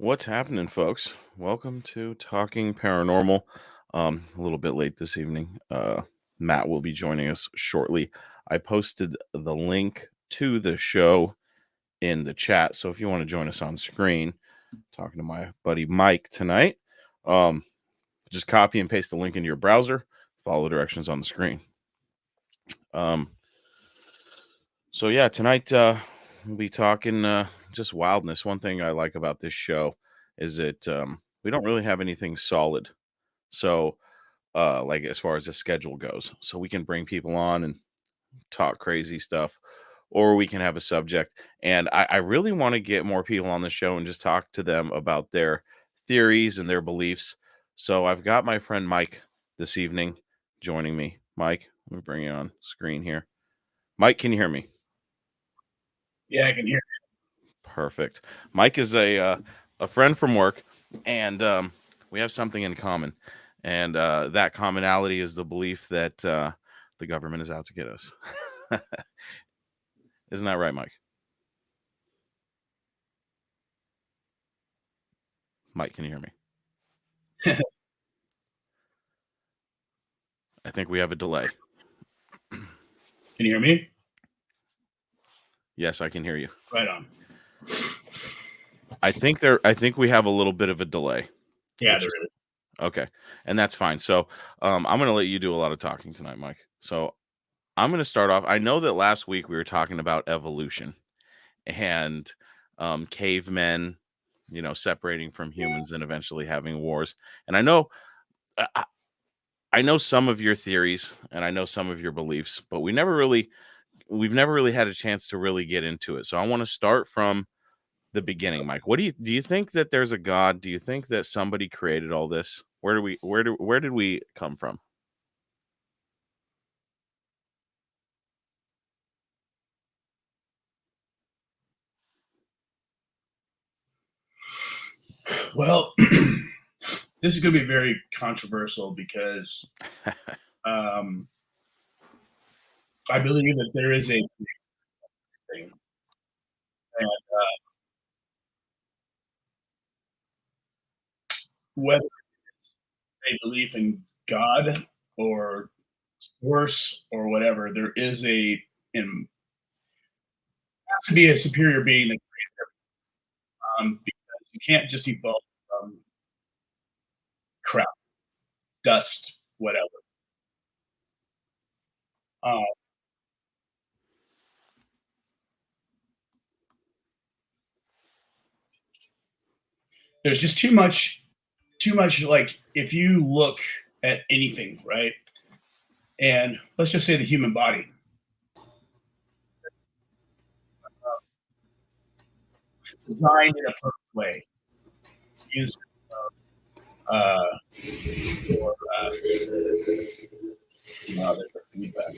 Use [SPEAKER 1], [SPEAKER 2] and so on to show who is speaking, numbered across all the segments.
[SPEAKER 1] What's happening, folks? Welcome to Talking Paranormal. A little bit late this evening. Matt will be joining us shortly. I posted the link to the show in the chat, so if you want to join us on screen, talking to my buddy Mike tonight, just copy and paste the link into your browser. Follow the directions on the screen. So yeah, tonight we'll be talking just wildness. One thing I like about this show is that we don't really have anything solid. So like as far as the schedule goes. So we can bring people on and talk crazy stuff, or we can have a subject. And I really want to get more people on the show and just talk to them about their theories and their beliefs. So I've got my friend Mike this evening joining me. Mike, let me bring you on screen here. Mike, can you hear me?
[SPEAKER 2] Yeah, I can hear you.
[SPEAKER 1] Perfect. Mike is a friend from work, and we have something in common. And that commonality is the belief that the government is out to get us. Isn't that right, Mike? Mike, can you hear me? I think we have a delay.
[SPEAKER 2] Can you hear me?
[SPEAKER 1] Yes, I can hear you.
[SPEAKER 2] Right on.
[SPEAKER 1] I think we have a little bit of a delay.
[SPEAKER 2] Yeah, there is.
[SPEAKER 1] Okay, and that's fine. So I'm going to let you do a lot of talking tonight, Mike. So I'm going to start off. I know that last week we were talking about evolution and cavemen, separating from humans and eventually having wars. And I know some of your theories and I know some of your beliefs, but we've never really had a chance to really get into it. So I want to start from the beginning, Mike. What do you think that there's a God? Do you think that somebody created all this? Where did we come from?
[SPEAKER 2] Well, this is going to be very controversial because I believe that there is a thing, and whether it's a belief in God or source or whatever, there is has to be a superior being that created everything. Because you can't just evolve from crap, dust, whatever. There's just too much. Like, if you look at anything, right, and let's just say the human body, designed in a perfect way, use for feedback.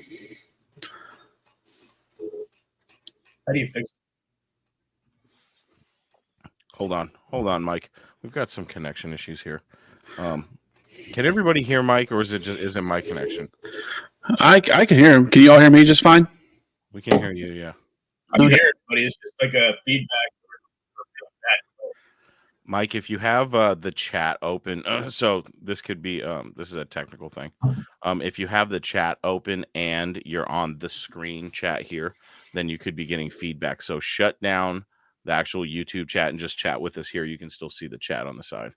[SPEAKER 2] How do you fix it?
[SPEAKER 1] Hold on, Mike. We've got some connection issues here. Can everybody hear Mike, or is it my connection?
[SPEAKER 3] I can hear him. Can you all hear me just fine?
[SPEAKER 1] We can hear you, yeah.
[SPEAKER 2] I can hear everybody. It's just like a feedback.
[SPEAKER 1] Mike, if you have the chat open, so this could be this is a technical thing. If you have the chat open and you're on the screen chat here, then you could be getting feedback. So shut down the actual YouTube chat and just chat with us here. You can still see the chat on the side.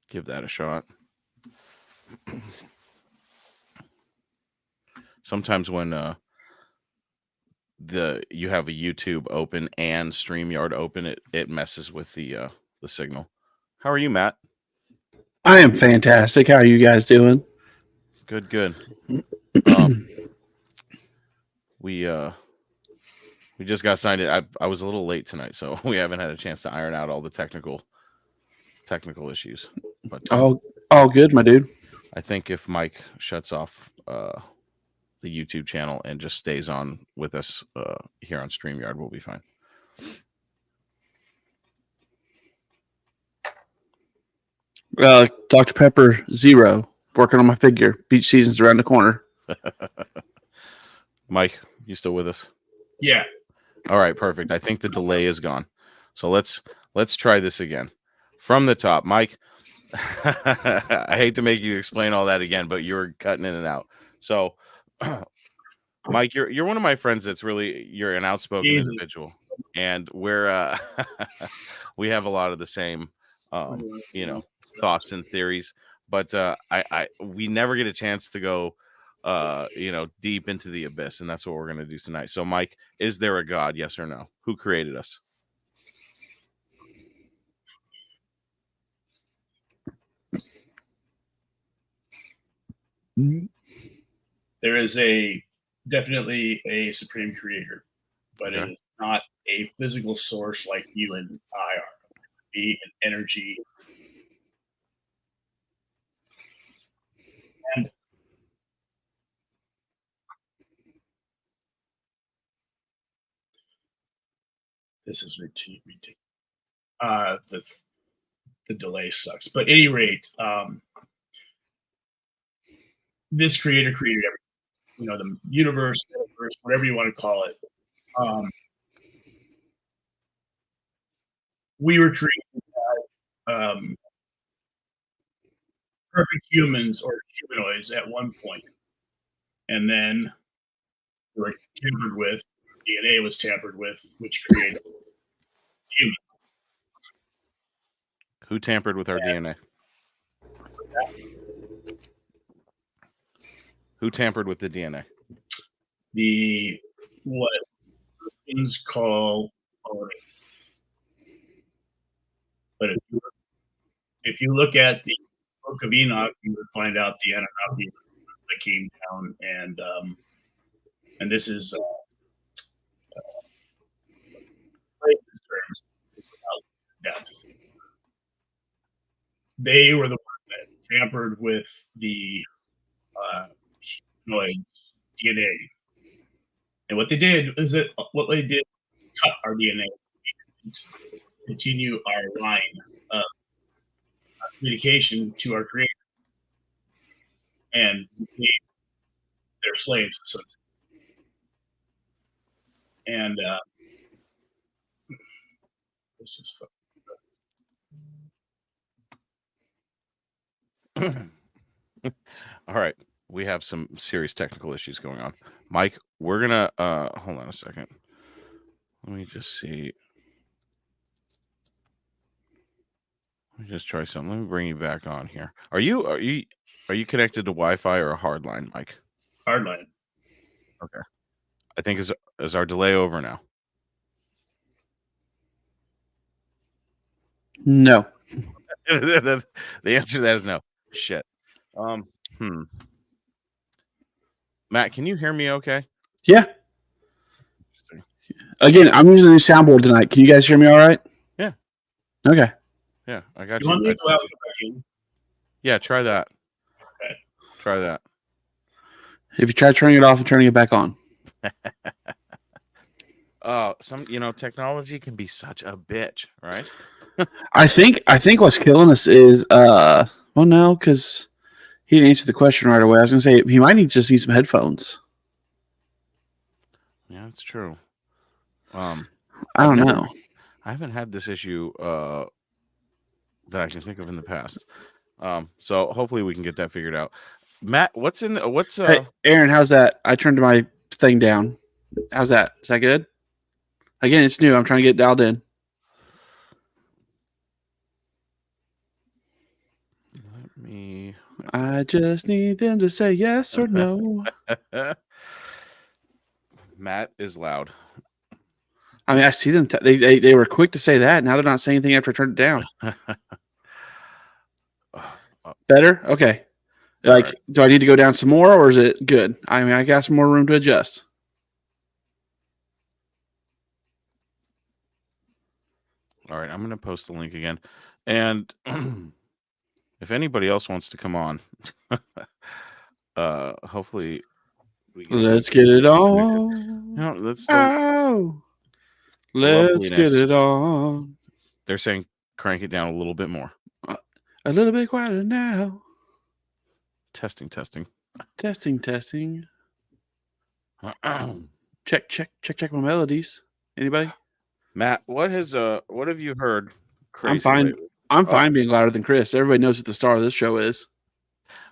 [SPEAKER 1] Give that a shot. Sometimes when you have a YouTube open and StreamYard open, it messes with the signal. How are you, Matt?
[SPEAKER 3] I am fantastic. How are you guys doing?
[SPEAKER 1] Good. We just got signed in. I was a little late tonight, so we haven't had a chance to iron out all the technical issues. But
[SPEAKER 3] all good, my dude.
[SPEAKER 1] I think if Mike shuts off the YouTube channel and just stays on with us here on StreamYard, we'll be fine.
[SPEAKER 3] Dr. Pepper 0, working on my figure. Beach season's around the corner.
[SPEAKER 1] Mike, you still with us?
[SPEAKER 2] Yeah.
[SPEAKER 1] All right, perfect. I think the delay is gone. So let's try this again from the top, Mike. I hate to make you explain all that again, but you're cutting in and out. So, Mike, you're one of my friends that's you're an outspoken
[SPEAKER 2] Easy.
[SPEAKER 1] individual, and we're we have a lot of the same thoughts and theories, but we never get a chance to go deep into the abyss, and that's what we're going to do tonight. So, Mike, is there a God? Yes or no? Who created us?
[SPEAKER 2] There is definitely a supreme creator, but it is not a physical source like you and I are. It would be an energy. And this is ridiculous. The delay sucks. But at any rate, this creator created everything. The universe, whatever you want to call it. We were created perfect humans or humanoids at one point, and then we were tampered with. DNA was tampered with, which created humans.
[SPEAKER 1] Who tampered with our DNA? Who tampered with the DNA?
[SPEAKER 2] What things call cloning. But if you look at the Book of Enoch, you would find out the Anunnaki that came down, and this is depth. They were the ones that tampered with the humanoid DNA, and what they did cut our DNA, continue our line of communication to our creator, and they're slaves. So, and it's just fun.
[SPEAKER 1] All right, we have some serious technical issues going on. Mike, we're gonna hold on a second. Let me just see. Let me just try something. Let me bring you back on here. Are you connected to Wi-Fi or a hard line, Mike?
[SPEAKER 2] Hard line.
[SPEAKER 1] Okay. I think is our delay over now?
[SPEAKER 3] No.
[SPEAKER 1] The answer to that is no. Shit. Matt, can you hear me okay?
[SPEAKER 3] Yeah. Again, I'm using a new soundboard tonight. Can you guys hear me all right?
[SPEAKER 1] Yeah.
[SPEAKER 3] Okay.
[SPEAKER 1] Yeah, I got
[SPEAKER 2] you. Want me to go out and come back in?
[SPEAKER 1] Yeah, try that.
[SPEAKER 2] Okay.
[SPEAKER 1] Try that.
[SPEAKER 3] If you try turning it off and turning it back on.
[SPEAKER 1] Technology can be such a bitch, right?
[SPEAKER 3] I think what's killing us is no, because he didn't answer the question right away. I was gonna say he might just need some headphones.
[SPEAKER 1] Yeah, that's true.
[SPEAKER 3] I don't know.
[SPEAKER 1] I haven't had this issue that I can think of in the past. So hopefully we can get that figured out. Matt,
[SPEAKER 3] Hey, Aaron, how's that? I turned my thing down. How's that? Is that good? Again, it's new. I'm trying to get dialed in. I just need them to say yes or no.
[SPEAKER 1] Matt is loud.
[SPEAKER 3] I mean, I see them. They were quick to say that. Now they're not saying anything after I turned it down. Better? Okay. Like, right. Do I need to go down some more, or is it good? I mean, I got some more room to adjust.
[SPEAKER 1] All right, I'm going to post the link again. And if anybody else wants to come on, hopefully
[SPEAKER 3] let's get it on.
[SPEAKER 1] No, let's
[SPEAKER 3] get it on.
[SPEAKER 1] They're saying crank it down a little bit more.
[SPEAKER 3] A little bit quieter now.
[SPEAKER 1] Testing.
[SPEAKER 3] Testing. Check my melodies. Anybody?
[SPEAKER 1] Matt, what have you heard
[SPEAKER 3] I'm
[SPEAKER 1] crazy
[SPEAKER 3] fine.
[SPEAKER 1] lately?
[SPEAKER 3] I'm
[SPEAKER 1] Oh,
[SPEAKER 3] fine being louder than Chris. Everybody knows what the star of this show is.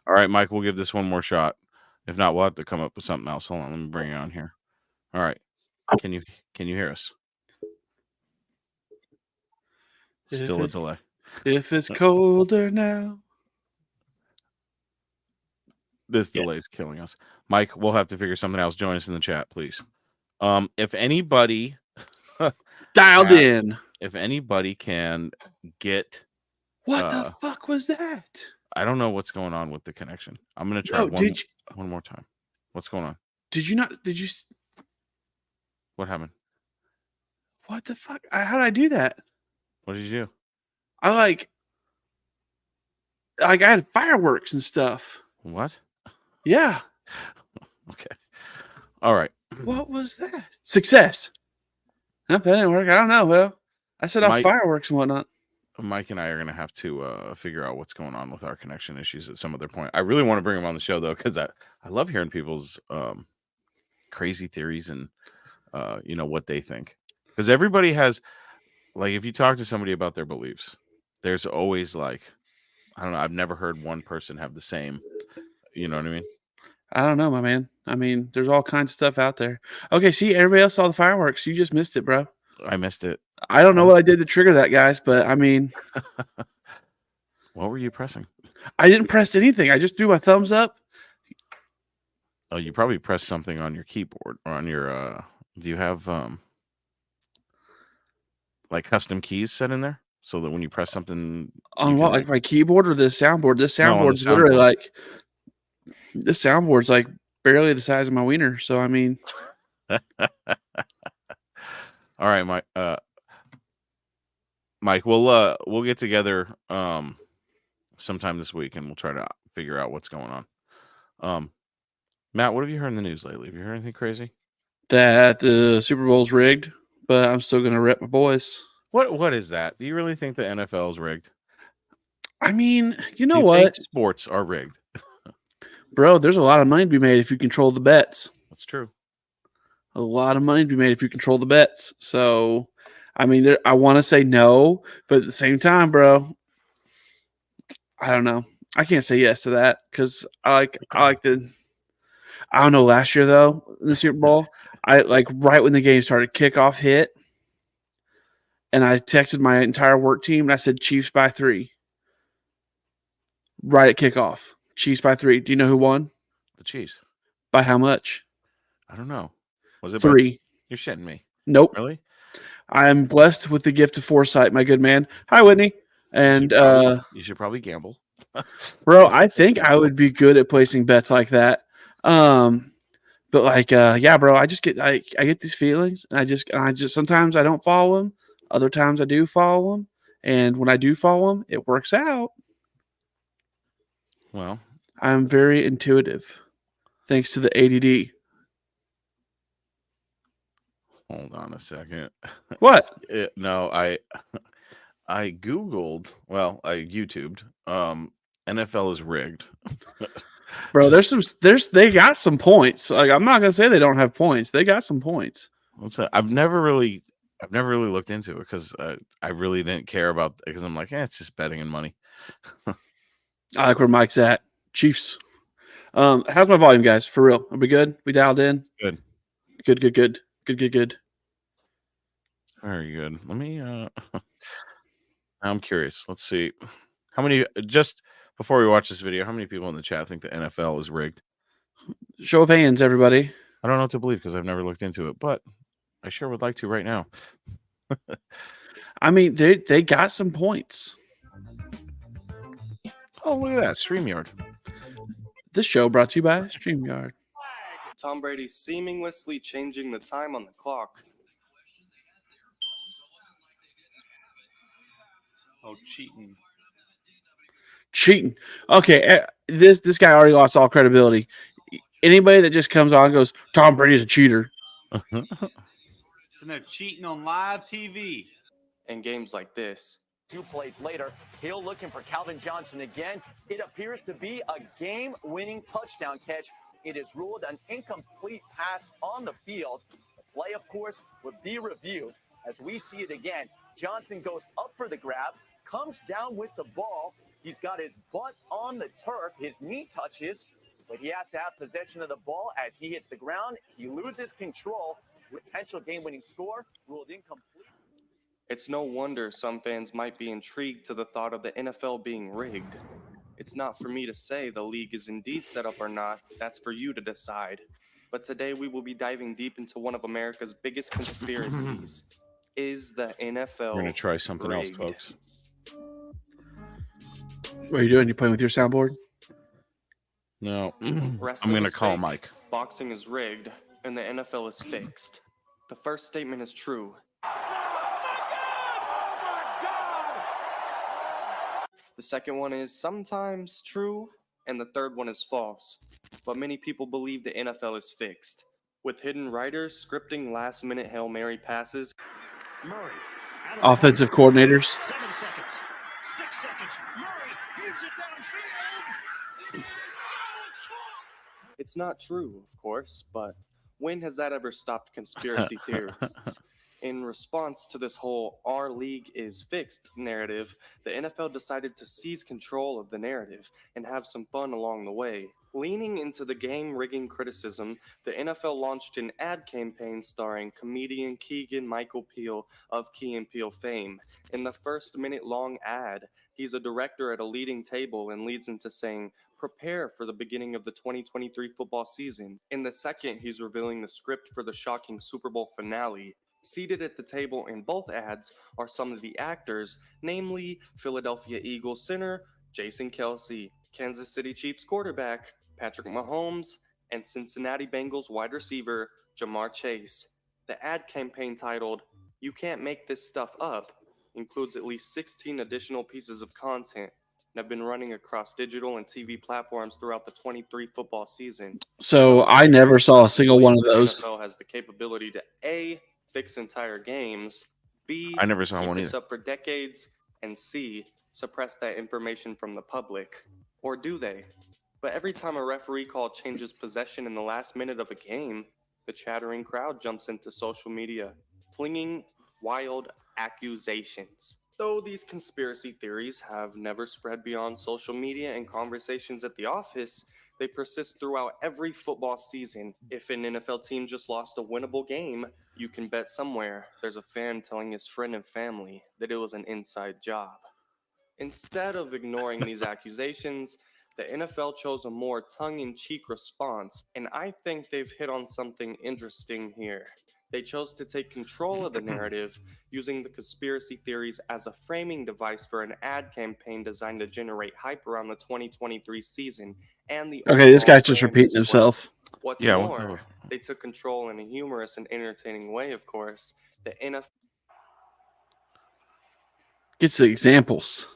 [SPEAKER 1] all right, Mike, we'll give this one more shot. If not, we'll have to come up with something else. Hold on, let me bring you on here. All right. Can you hear us? Still a delay.
[SPEAKER 3] If it's colder now.
[SPEAKER 1] This delay is killing us. Mike, we'll have to figure something else. Join us in the chat, please. If anybody
[SPEAKER 3] Dialed
[SPEAKER 1] Matt,
[SPEAKER 3] in.
[SPEAKER 1] if anybody can get
[SPEAKER 3] What the fuck was that?
[SPEAKER 1] I don't know what's going on with the connection. I'm gonna try
[SPEAKER 3] No,
[SPEAKER 1] one more time. What's going on?
[SPEAKER 3] Did you not? Did you?
[SPEAKER 1] What happened?
[SPEAKER 3] What the fuck? How did I do that?
[SPEAKER 1] What did you do?
[SPEAKER 3] I I had fireworks and stuff.
[SPEAKER 1] What?
[SPEAKER 3] Yeah.
[SPEAKER 1] Okay. All right.
[SPEAKER 3] What was that? Success. Nope, that didn't work. I don't know. Well, I set off fireworks and whatnot.
[SPEAKER 1] Mike and I are going to have to figure out what's going on with our connection issues at some other point. I really want to bring him on the show, though, because I love hearing people's crazy theories and, what they think. Because everybody has, like, if you talk to somebody about their beliefs, there's always, like, I don't know, I've never heard one person have the same, you know what I mean?
[SPEAKER 3] I don't know, my man. I mean, there's all kinds of stuff out there. Okay, see, everybody else saw the fireworks. You just missed it, bro.
[SPEAKER 1] I missed it.
[SPEAKER 3] I don't know what I did to trigger that, guys, but I mean...
[SPEAKER 1] What were you pressing?
[SPEAKER 3] I didn't press anything. I just threw my thumbs up.
[SPEAKER 1] Oh, you probably pressed something on your keyboard or on your, do you have, like custom keys set in there? So that when you press something...
[SPEAKER 3] On what, like my keyboard or this soundboard? This soundboard's literally like... This soundboard's like barely the size of my wiener. So, I mean...
[SPEAKER 1] All right, Mike, we'll get together sometime this week and we'll try to figure out what's going on. Matt, what have you heard in the news lately? Have you heard anything crazy?
[SPEAKER 3] That the Super Bowl's rigged, but I'm still gonna rep my boys.
[SPEAKER 1] What is that? Do you really think the NFL is rigged?
[SPEAKER 3] I mean, you know
[SPEAKER 1] Do you
[SPEAKER 3] what?
[SPEAKER 1] think sports are rigged?
[SPEAKER 3] Bro, there's a lot of money to be made if you control the bets.
[SPEAKER 1] That's true.
[SPEAKER 3] A lot of money to be made if you control the bets. So, I mean, I want to say no, but at the same time, bro, I don't know. I can't say yes to that because I like the. I don't know. Last year though, in the Super Bowl, I like right when the game started, kickoff hit, and I texted my entire work team and I said Chiefs by 3. Right at kickoff, Chiefs by 3. Do you know who won?
[SPEAKER 1] The Chiefs.
[SPEAKER 3] By how much?
[SPEAKER 1] I don't know. Was it
[SPEAKER 3] 3?
[SPEAKER 1] You're shitting me.
[SPEAKER 3] Nope.
[SPEAKER 1] Really?
[SPEAKER 3] I am blessed with the gift of foresight, my good man. Hi, Whitney. And
[SPEAKER 1] you should probably gamble.
[SPEAKER 3] Bro, I think I would be good at placing bets like that. But like, yeah, bro, I get these feelings, and I just sometimes I don't follow them. Other times I do follow them, and when I do follow them, it works out.
[SPEAKER 1] Well,
[SPEAKER 3] I'm very intuitive, thanks to the ADD.
[SPEAKER 1] Hold on a second.
[SPEAKER 3] What?
[SPEAKER 1] No, I Googled. Well, I YouTubed. NFL is rigged.
[SPEAKER 3] Bro, they got some points. Like, I'm not gonna say they don't have points. They got some points.
[SPEAKER 1] I've never really looked into it because I really didn't care about because I'm like, it's just betting and money.
[SPEAKER 3] I like where Mike's at. Chiefs. How's my volume, guys? For real, are we good? We dialed in.
[SPEAKER 1] Good.
[SPEAKER 3] Good.
[SPEAKER 1] Very good. Let me. I'm curious. Let's see. How many? Just before we watch this video, how many people in the chat think the NFL is rigged?
[SPEAKER 3] Show of hands, everybody.
[SPEAKER 1] I don't know what to believe because I've never looked into it, but I sure would like to right now.
[SPEAKER 3] I mean, they got some points.
[SPEAKER 1] Oh, look at that. StreamYard.
[SPEAKER 3] This show brought to you by StreamYard.
[SPEAKER 4] Tom Brady seamlessly changing the time on the clock.
[SPEAKER 1] Oh,
[SPEAKER 3] Cheating. Okay, this guy already lost all credibility. Anybody that just comes on and goes, Tom Brady's a cheater.
[SPEAKER 5] So they're cheating on live TV.
[SPEAKER 4] In games like this.
[SPEAKER 6] 2 plays later, Hill looking for Calvin Johnson again. It appears to be a game-winning touchdown catch. It is ruled an incomplete pass on the field. The play, of course, would be reviewed. As we see it again, Johnson goes up for the grab, comes down with the ball. He's got his butt on the turf. His knee touches, but he has to have possession of the ball. As he hits the ground, he loses control. Potential game-winning score ruled incomplete.
[SPEAKER 4] It's no wonder some fans might be intrigued to the thought of the NFL being rigged. It's not for me to say the league is indeed set up or not. That's for you to decide. But today we will be diving deep into one of America's biggest conspiracies. Is the NFL
[SPEAKER 1] We're gonna try something else,
[SPEAKER 4] rigged?
[SPEAKER 1] folks.
[SPEAKER 3] What are you doing? You playing with your soundboard?
[SPEAKER 1] No, I'm
[SPEAKER 4] Wrestling
[SPEAKER 1] gonna
[SPEAKER 4] is
[SPEAKER 1] call
[SPEAKER 4] fake,
[SPEAKER 1] Mike.
[SPEAKER 4] Boxing is rigged, and the NFL is fixed. The first statement is true. The second one is sometimes true, and the third one is false. But many people believe the NFL is fixed, with hidden writers scripting last-minute Hail Mary passes.
[SPEAKER 7] Murray.
[SPEAKER 3] Offensive coordinators.
[SPEAKER 7] 7 seconds. 6 seconds. Murray heaves it downfield. It is. Oh, it's caught.
[SPEAKER 4] It's not true, of course, but when has that ever stopped conspiracy theorists? In response to this whole "our league is fixed" narrative, the NFL decided to seize control of the narrative and have some fun along the way. Leaning into the game rigging criticism, the NFL launched an ad campaign starring comedian Keegan-Michael Peele of Key and Peele fame. In the first minute-long ad, he's a director at a leading table and leads into saying, "Prepare for the beginning of the 2023 football season." In the second, he's revealing the script for the shocking Super Bowl finale. Seated at the table in both ads are some of the actors, namely Philadelphia Eagles center Jason Kelce, Kansas City Chiefs quarterback Patrick Mahomes, and Cincinnati Bengals wide receiver Jamar Chase. The ad campaign titled "You Can't Make This Stuff Up" includes at least 16 additional pieces of content and have been running across digital and TV platforms throughout the 23 football season.
[SPEAKER 3] So I never saw a single one of those.
[SPEAKER 4] The NFL has the capability to A, fix entire games, B,
[SPEAKER 1] I never saw
[SPEAKER 4] keep
[SPEAKER 1] one
[SPEAKER 4] this
[SPEAKER 1] either.
[SPEAKER 4] up for decades, and C, suppress that information from the public. Or do they? But every time a referee call changes possession in the last minute of a game, the chattering crowd jumps into social media, flinging wild accusations. Though these conspiracy theories have never spread beyond social media and conversations at the office, they persist throughout every football season. If an NFL team just lost a winnable game, you can bet somewhere there's a fan telling his friend and family that it was an inside job. Instead of ignoring these accusations, the NFL chose a more tongue-in-cheek response, and I think they've hit on something interesting here. They chose to take control of the narrative, using the conspiracy theories as a framing device for an ad campaign designed to generate hype around the 2023 season and the
[SPEAKER 3] Okay, this
[SPEAKER 4] overall
[SPEAKER 3] guy's just
[SPEAKER 4] brand
[SPEAKER 3] repeating
[SPEAKER 4] as well.
[SPEAKER 3] himself.
[SPEAKER 4] What's
[SPEAKER 1] Yeah, what
[SPEAKER 4] more, they took control in a humorous and entertaining way, of course. The NFL
[SPEAKER 3] Gets the examples.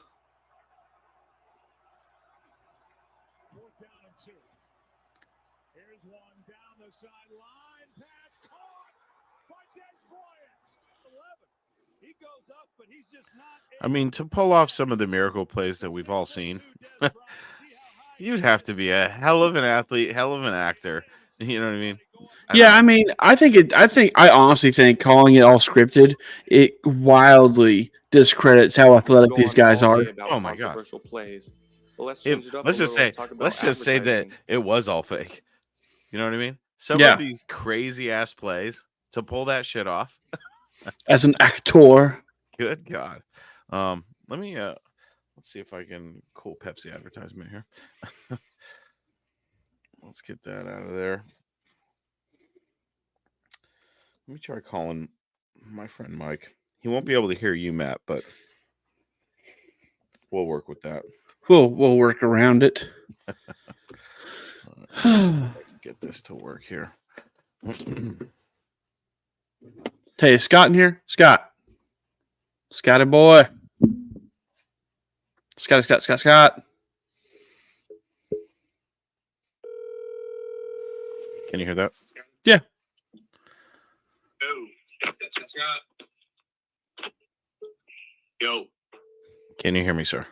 [SPEAKER 7] 4th down and 2. Here's one down the sideline. Pass caught by Des Bryant. 11. He goes up, but he's just not.
[SPEAKER 1] I mean, to pull off some of the miracle plays that we've all seen, you'd have to be a hell of an athlete, hell of an actor. You know what I mean?
[SPEAKER 3] I honestly think calling it all scripted, it wildly discredits how athletic
[SPEAKER 4] go
[SPEAKER 3] these
[SPEAKER 4] on
[SPEAKER 3] guys
[SPEAKER 4] all
[SPEAKER 3] are.
[SPEAKER 4] day about
[SPEAKER 1] Oh my God.
[SPEAKER 4] controversial plays. But let's
[SPEAKER 1] If-
[SPEAKER 4] change it up
[SPEAKER 1] let's
[SPEAKER 4] a
[SPEAKER 1] just
[SPEAKER 4] little
[SPEAKER 1] say,
[SPEAKER 4] and talk about
[SPEAKER 1] let's just say that
[SPEAKER 4] advertising.
[SPEAKER 1] it was all fake. You know what I mean? Some
[SPEAKER 3] Yeah.
[SPEAKER 1] of these crazy ass plays to pull that shit off.
[SPEAKER 3] As an actor,
[SPEAKER 1] Good God. Let me let's see if I can cool Pepsi advertisement here. Let's get that out of there. Let me try calling my friend Mike. He won't be able to hear you, Matt, but we'll work with that.
[SPEAKER 3] we'll work around it.
[SPEAKER 1] Get this to work here.
[SPEAKER 3] Hey, is Scott in here? Scott. Scotty boy. Scott.
[SPEAKER 1] Can you hear that?
[SPEAKER 3] Yeah.
[SPEAKER 8] Yo, that's Scott. Yo,
[SPEAKER 1] Can you hear me, sir?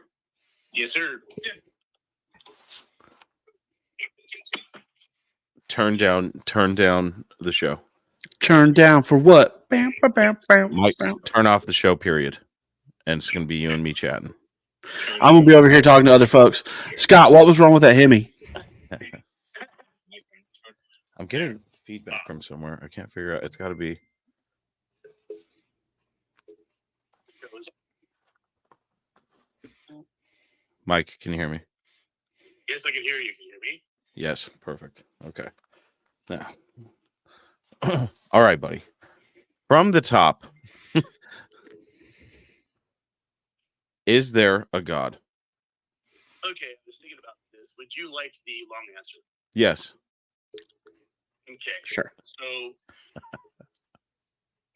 [SPEAKER 8] yes, sir.
[SPEAKER 1] Turn down the show.
[SPEAKER 3] Turned down for what?
[SPEAKER 1] Mike, turn off the show, period. And it's going to be you and me chatting.
[SPEAKER 3] I'm going to be over here talking to other folks. Scott, what was wrong with that Hemi?
[SPEAKER 1] I'm getting feedback from somewhere. I can't figure out. It's got to be. Mike, can you hear me?
[SPEAKER 8] Yes, I can hear you. Can you hear me?
[SPEAKER 1] Yes, perfect. Okay. Now, all right, buddy. From the top, is there a God?
[SPEAKER 8] Okay, I was thinking about this. Would you like the long answer?
[SPEAKER 1] Yes.
[SPEAKER 8] Okay.
[SPEAKER 3] Sure.
[SPEAKER 8] So,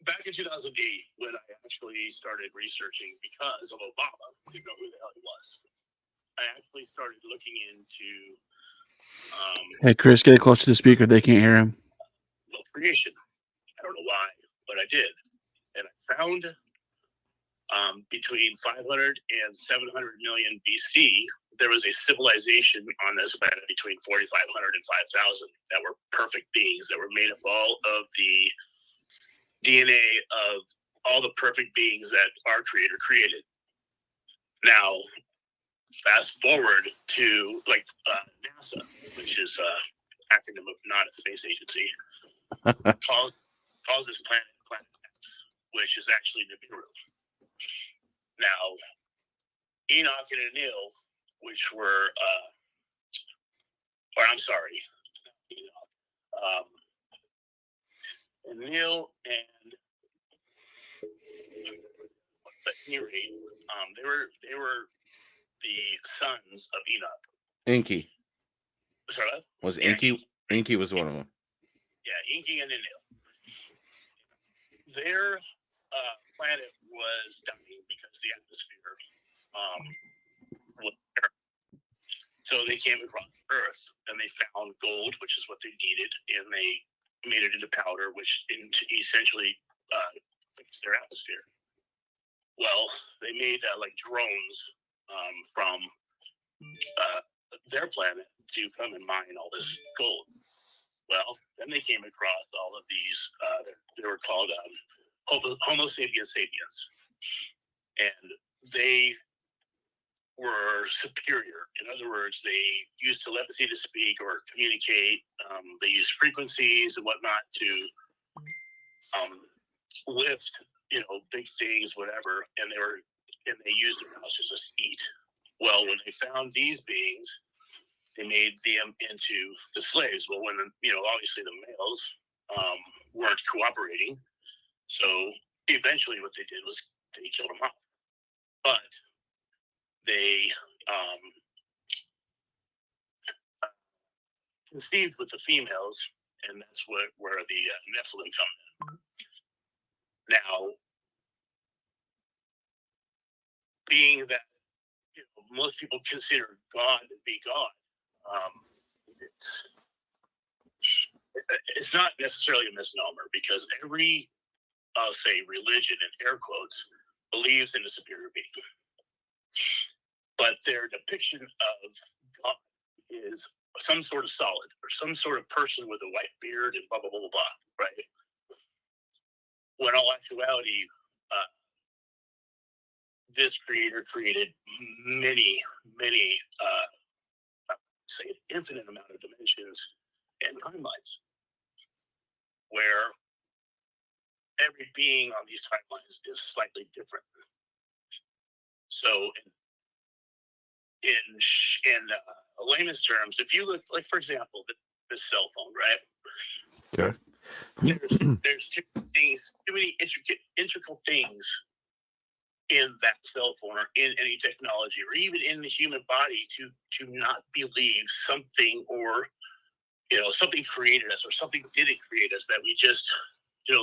[SPEAKER 8] back in 2008, when I actually started researching because of Obama, didn't know who the hell he was. I actually started looking into
[SPEAKER 3] Hey, Chris, get close to the speaker. They can't hear him.
[SPEAKER 8] creation. I don't know why, but I did. And I found between 500 and 700 million BC, there was a civilization on this planet between 4,500 and 5,000 that were perfect beings that were made up all of the DNA of all the perfect beings that our creator created. Now, fast forward to like NASA, which is acronym of not a space agency, calls this planet X, which is actually Nibiru. Now, Enoch and Enlil, which were, or I'm sorry, Enoch, Enlil and at any rate, they were the sons of Enoch.
[SPEAKER 1] Inky.
[SPEAKER 8] Sorry, what?
[SPEAKER 1] Was
[SPEAKER 8] Yeah,
[SPEAKER 1] Inky? Inky was one of them.
[SPEAKER 8] Yeah, Inky and Enlil. Their planet was dying because the atmosphere was terrible. So they came across Earth and they found gold, which is what they needed, and they made it into powder, which essentially fixed their atmosphere. Well, they made like drones from their planet to come and mine all this gold. Well, then they came across all of these. They were called Homo sapiens sapiens, and they were superior. In other words, they used telepathy to speak or communicate. They used frequencies and whatnot to lift, big things, whatever. And they used their mouths to just eat. Well, when they found these beings, they made them into the slaves. Well, when obviously the males weren't cooperating, so eventually what they did was they killed them off. But they conceived with the females, and that's where the Nephilim come in. Now, being that most people consider God to be God, it's not necessarily a misnomer, because every, I'll say, religion in air quotes believes in a superior being, but their depiction of God is some sort of solid or some sort of person with a white beard and blah blah blah blah blah, right? When all actuality, this creator created many, say an infinite amount of dimensions and timelines, where every being on these timelines is slightly different. So, in layman's terms, if you look, like for example, this cell phone, right?
[SPEAKER 1] Okay.
[SPEAKER 8] There's too many intricate things in that cell phone or in any technology or even in the human body to not believe something, or something created us or something didn't create us, that we just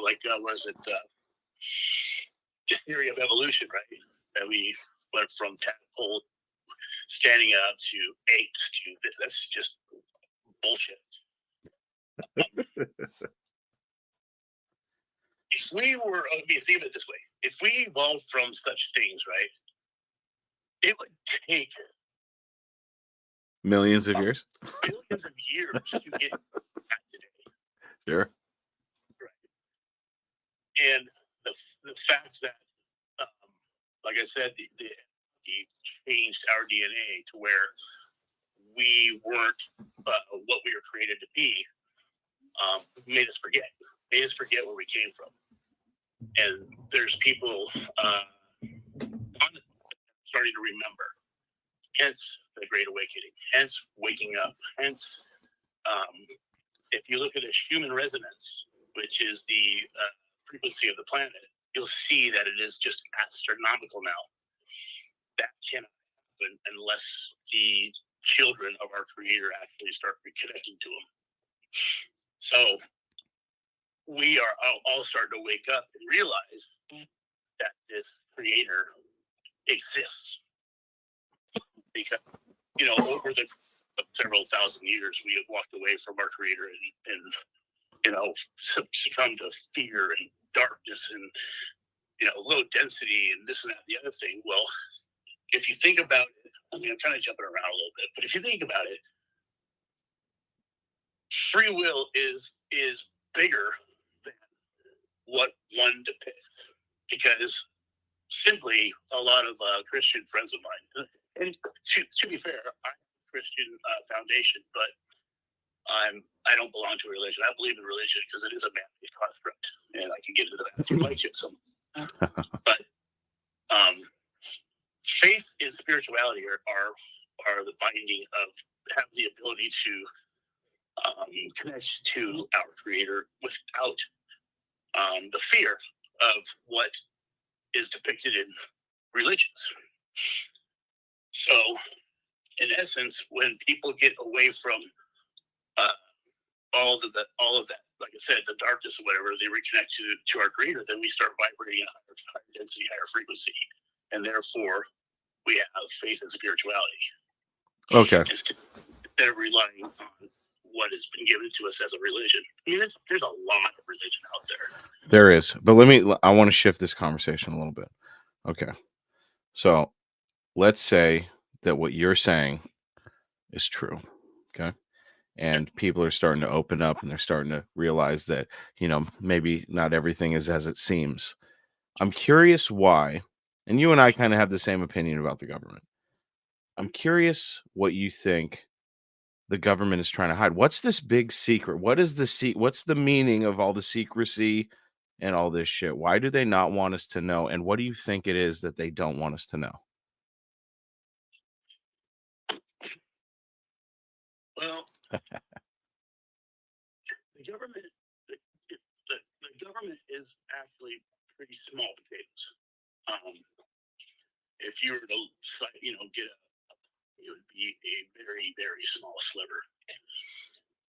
[SPEAKER 8] like was it the theory of evolution, right? That we went from tadpole standing up to apes to that's just bullshit. If we were, think of it this way: if we evolved from such things, right, it would take
[SPEAKER 1] Millions of years.
[SPEAKER 8] billions of years to get back today.
[SPEAKER 1] Sure.
[SPEAKER 8] Right. and the fact that, like I said, the changed our DNA to where we weren't what we were created to be, made us forget where we came from. And there's people starting to remember, hence the Great Awakening, hence waking up, hence if you look at a human resonance, which is the frequency of the planet, you'll see that it is just astronomical now. That cannot happen unless the children of our Creator actually start reconnecting to Him. So we are all starting to wake up and realize that this Creator exists. Because, over the several thousand years, we have walked away from our Creator and succumbed to fear and darkness and, low density and this and that and the other thing. Well, if you think about it, I'm kind of jumping around a little bit, but if you think about it, free will is bigger than what one depicts, because simply a lot of Christian friends of mine, and to be fair, I'm a Christian foundation, but I don't belong to a religion. I believe in religion because it is a man-made construct, and I can get into that if you like it. But faith and spirituality are the binding of have the ability to connect to our Creator without the fear of what is depicted in religions. So, in essence, when people get away from all of that, like I said, the darkness or whatever, they reconnect to our Creator, then we start vibrating at a higher density, higher frequency, and therefore we have faith and spirituality.
[SPEAKER 1] Okay.
[SPEAKER 8] Instead of relying on what has been given to us as a religion. I mean, there's a lot of religion out there.
[SPEAKER 1] There is, but I want to shift this conversation a little bit. Okay. So let's say that what you're saying is true. Okay. And people are starting to open up and they're starting to realize that, maybe not everything is as it seems. I'm curious why, and you and I kind of have the same opinion about the government. I'm curious what you think the government is trying to hide. What's this big secret? What's the meaning of all the secrecy and all this shit? Why do they not want us to know? And what do you think it is that they don't want us to know?
[SPEAKER 8] Well, the government is actually pretty small potatoes. If you were to, get it would be a very, very small sliver.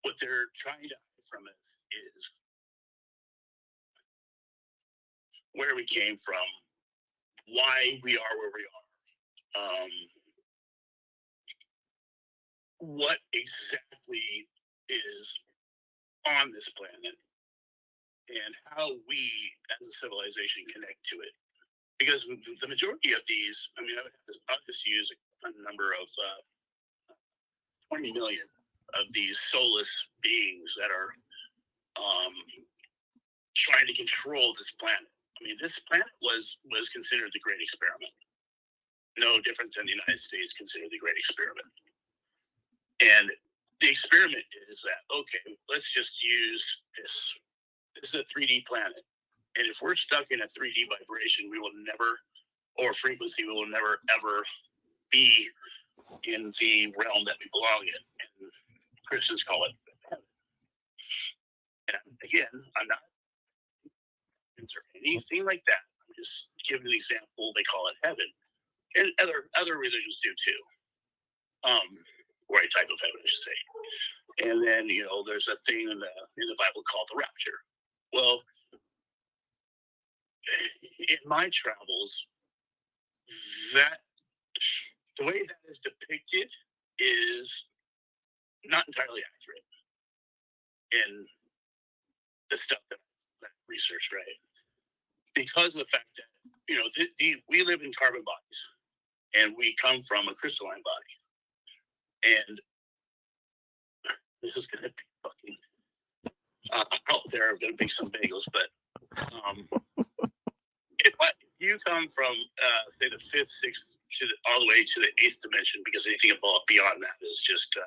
[SPEAKER 8] What they're trying to hide from us is where we came from, why we are where we are, what exactly is on this planet, and how we as a civilization connect to it. Because the majority of these, I'll just use a number of 20 million of these soulless beings that are trying to control this planet. This planet was considered the Great Experiment. No different than the United States considered the Great Experiment. And the experiment is that, okay, let's just use this. This is a 3D planet. And if we're stuck in a 3D vibration, we will never, or frequency, we will never, ever be in the realm that we belong in. And Christians call it heaven. And again, I'm not or anything like that. I'm just giving an example. They call it heaven. And other religions do too. Or a type of heaven, I should say. And then, there's a thing in the Bible called the rapture. Well, in my travels, the way that is depicted is not entirely accurate in the stuff that I've researched, right? Because of the fact that, we live in carbon bodies and we come from a crystalline body. And this is going to be fucking out there. I'm going to make some bagels, but If you come from, say, the fifth, sixth, all the way to the eighth dimension, because anything above beyond that is just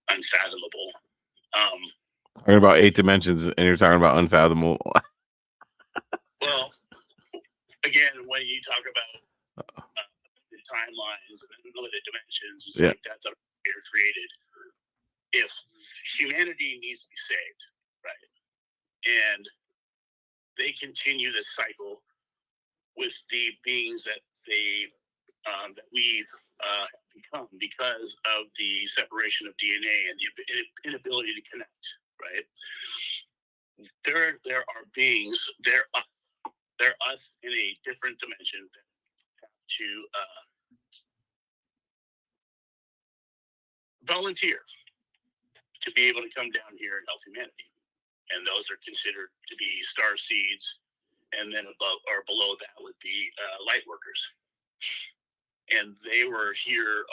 [SPEAKER 8] unfathomable.
[SPEAKER 1] Talking about 8 dimensions, and you're talking about unfathomable.
[SPEAKER 8] Well, again, when you talk about the timelines and unlimited dimensions and stuff like that that are created, if humanity needs to be saved, right, and they continue this cycle with the beings that that we've become because of the separation of DNA and the inability to connect, right? There are beings, they're us in a different dimension that have to volunteer to be able to come down here and help humanity. And those are considered to be star seeds, and then above or below that would be light workers. And they were here.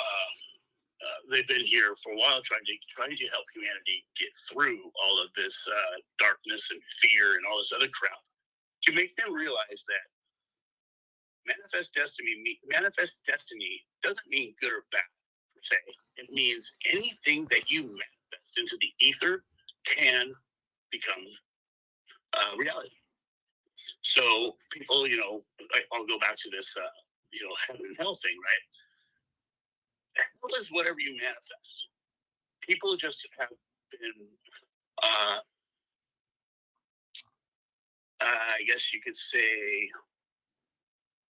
[SPEAKER 8] They've been here for a while, trying to help humanity get through all of this darkness and fear and all this other crap, to make them realize that manifest destiny doesn't mean good or bad per se. It means anything that you manifest into the ether can become reality. So people, I'll go back to this, heaven and hell thing, right? Hell is whatever you manifest. People just have been, I guess you could say,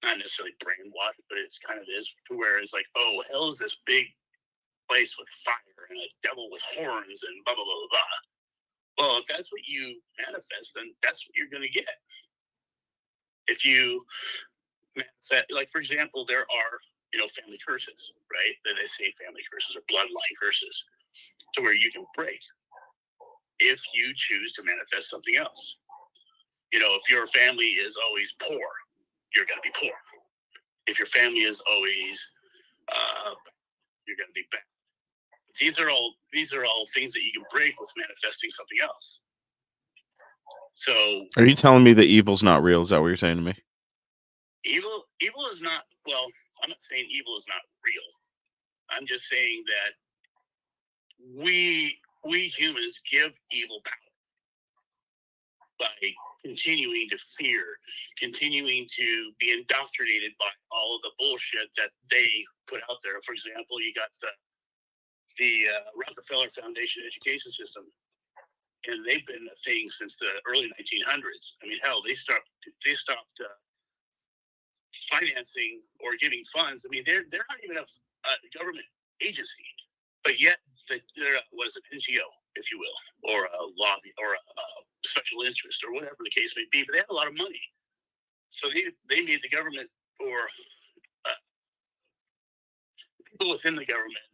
[SPEAKER 8] not necessarily brainwashed, but it's kind of is, to where it's like, oh, hell is this big place with fire and a devil with horns and blah, blah, blah, blah. Well, if that's what you manifest, then that's what you're going to get. If you manifest, like, for example, there are, family curses, right? That they say family curses or bloodline curses, to where you can break if you choose to manifest something else. If your family is always poor, you're going to be poor. If your family is always, you're going to be bad. These are all things that you can break with manifesting something else. So,
[SPEAKER 1] are you telling me that evil's not real? Is that what you're saying to me?
[SPEAKER 8] Evil is not. Well, I'm not saying evil is not real. I'm just saying that we humans give evil power by continuing to fear, continuing to be indoctrinated by all of the bullshit that they put out there. For example, you got the Rockefeller Foundation education system, and they've been a thing since the early 1900s. I mean, hell, they stopped financing or giving funds. I mean, they're not even a government agency, but yet they're what is an NGO, if you will, or a lobby or a special interest or whatever the case may be. But they have a lot of money, so they made the government or people within the government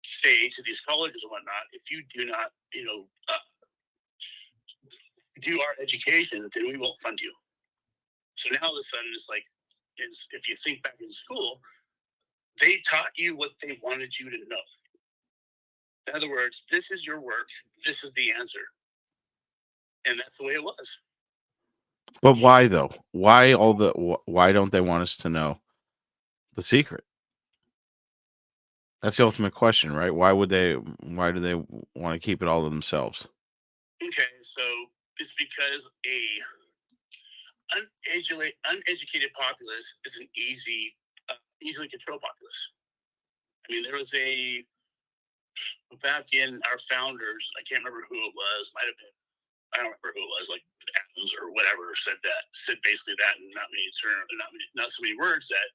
[SPEAKER 8] say to these colleges and whatnot, if you do not, do our education, then we won't fund you. So now all of a sudden it's like, if you think back in school, they taught you what they wanted you to know. In other words, this is your work. This is the answer. And that's the way it was.
[SPEAKER 1] But why though? Why don't they want us to know the secret? That's the ultimate question, right? Why do they want to keep it all to themselves?
[SPEAKER 8] Okay, so it's because uneducated populace is an easily controlled populace. I mean, there was back in our founders, I can't remember who it was, might have been, I don't remember who it was, like Adams or whatever, said basically that, and not so many words that,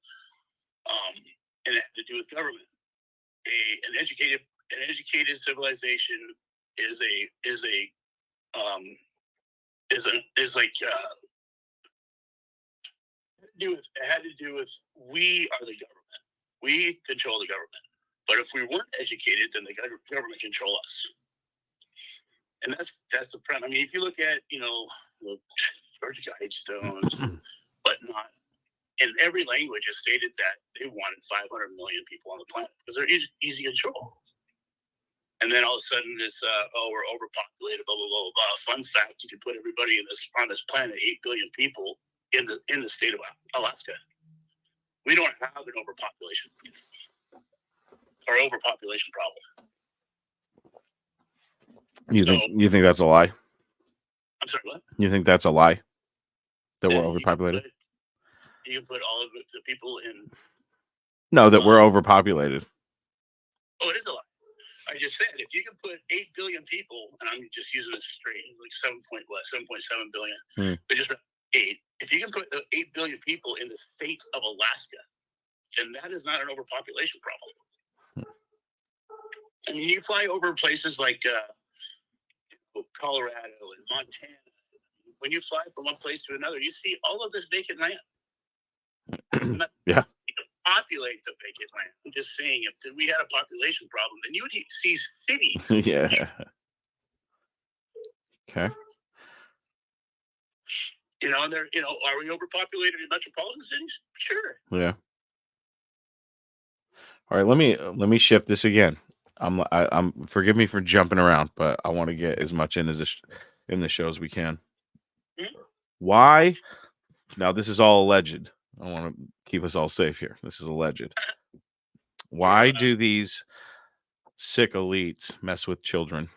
[SPEAKER 8] and it had to do with government. An educated civilization is it had to do with we are the government. We control the government. But if we weren't educated, then the government control us. And that's the premise. I mean, if you look at, the Georgia Guidestones and whatnot, in every language it stated that they wanted 500 million people on the planet because they're easy to control. And then all of a sudden, we're overpopulated, blah blah blah blah. Fun fact: you can put everybody on this planet, 8 billion people in the state of Alaska. We don't have an overpopulation problem.
[SPEAKER 1] You think that's a lie?
[SPEAKER 8] I'm sorry, what?
[SPEAKER 1] You think that's a lie? That
[SPEAKER 8] Yeah,
[SPEAKER 1] we're overpopulated?
[SPEAKER 8] You can put all of the people in.
[SPEAKER 1] No, that we're overpopulated.
[SPEAKER 8] Oh, it is a lie. I just said if you can put 8 billion people, and I'm just using this straight, like 7.7 billion, but just 8. If you can put the 8 billion people in the state of Alaska, then that is not an overpopulation problem. I mean, you fly over places like Colorado and Montana. When you fly from one place to another, you see all of this vacant land.
[SPEAKER 1] Yeah.
[SPEAKER 8] Populate the vacant land. I'm just saying, if we had a population problem, then you would see cities.
[SPEAKER 1] Yeah. Okay.
[SPEAKER 8] And they're, are we overpopulated in metropolitan cities? Sure.
[SPEAKER 1] Yeah. All right. Let me shift this again. I'm forgive me for jumping around, but I want to get as much in the show as we can.
[SPEAKER 8] Mm-hmm.
[SPEAKER 1] Why? Now this is all alleged. I want to keep us all safe here. This is alleged. Why do these sick elites mess with children?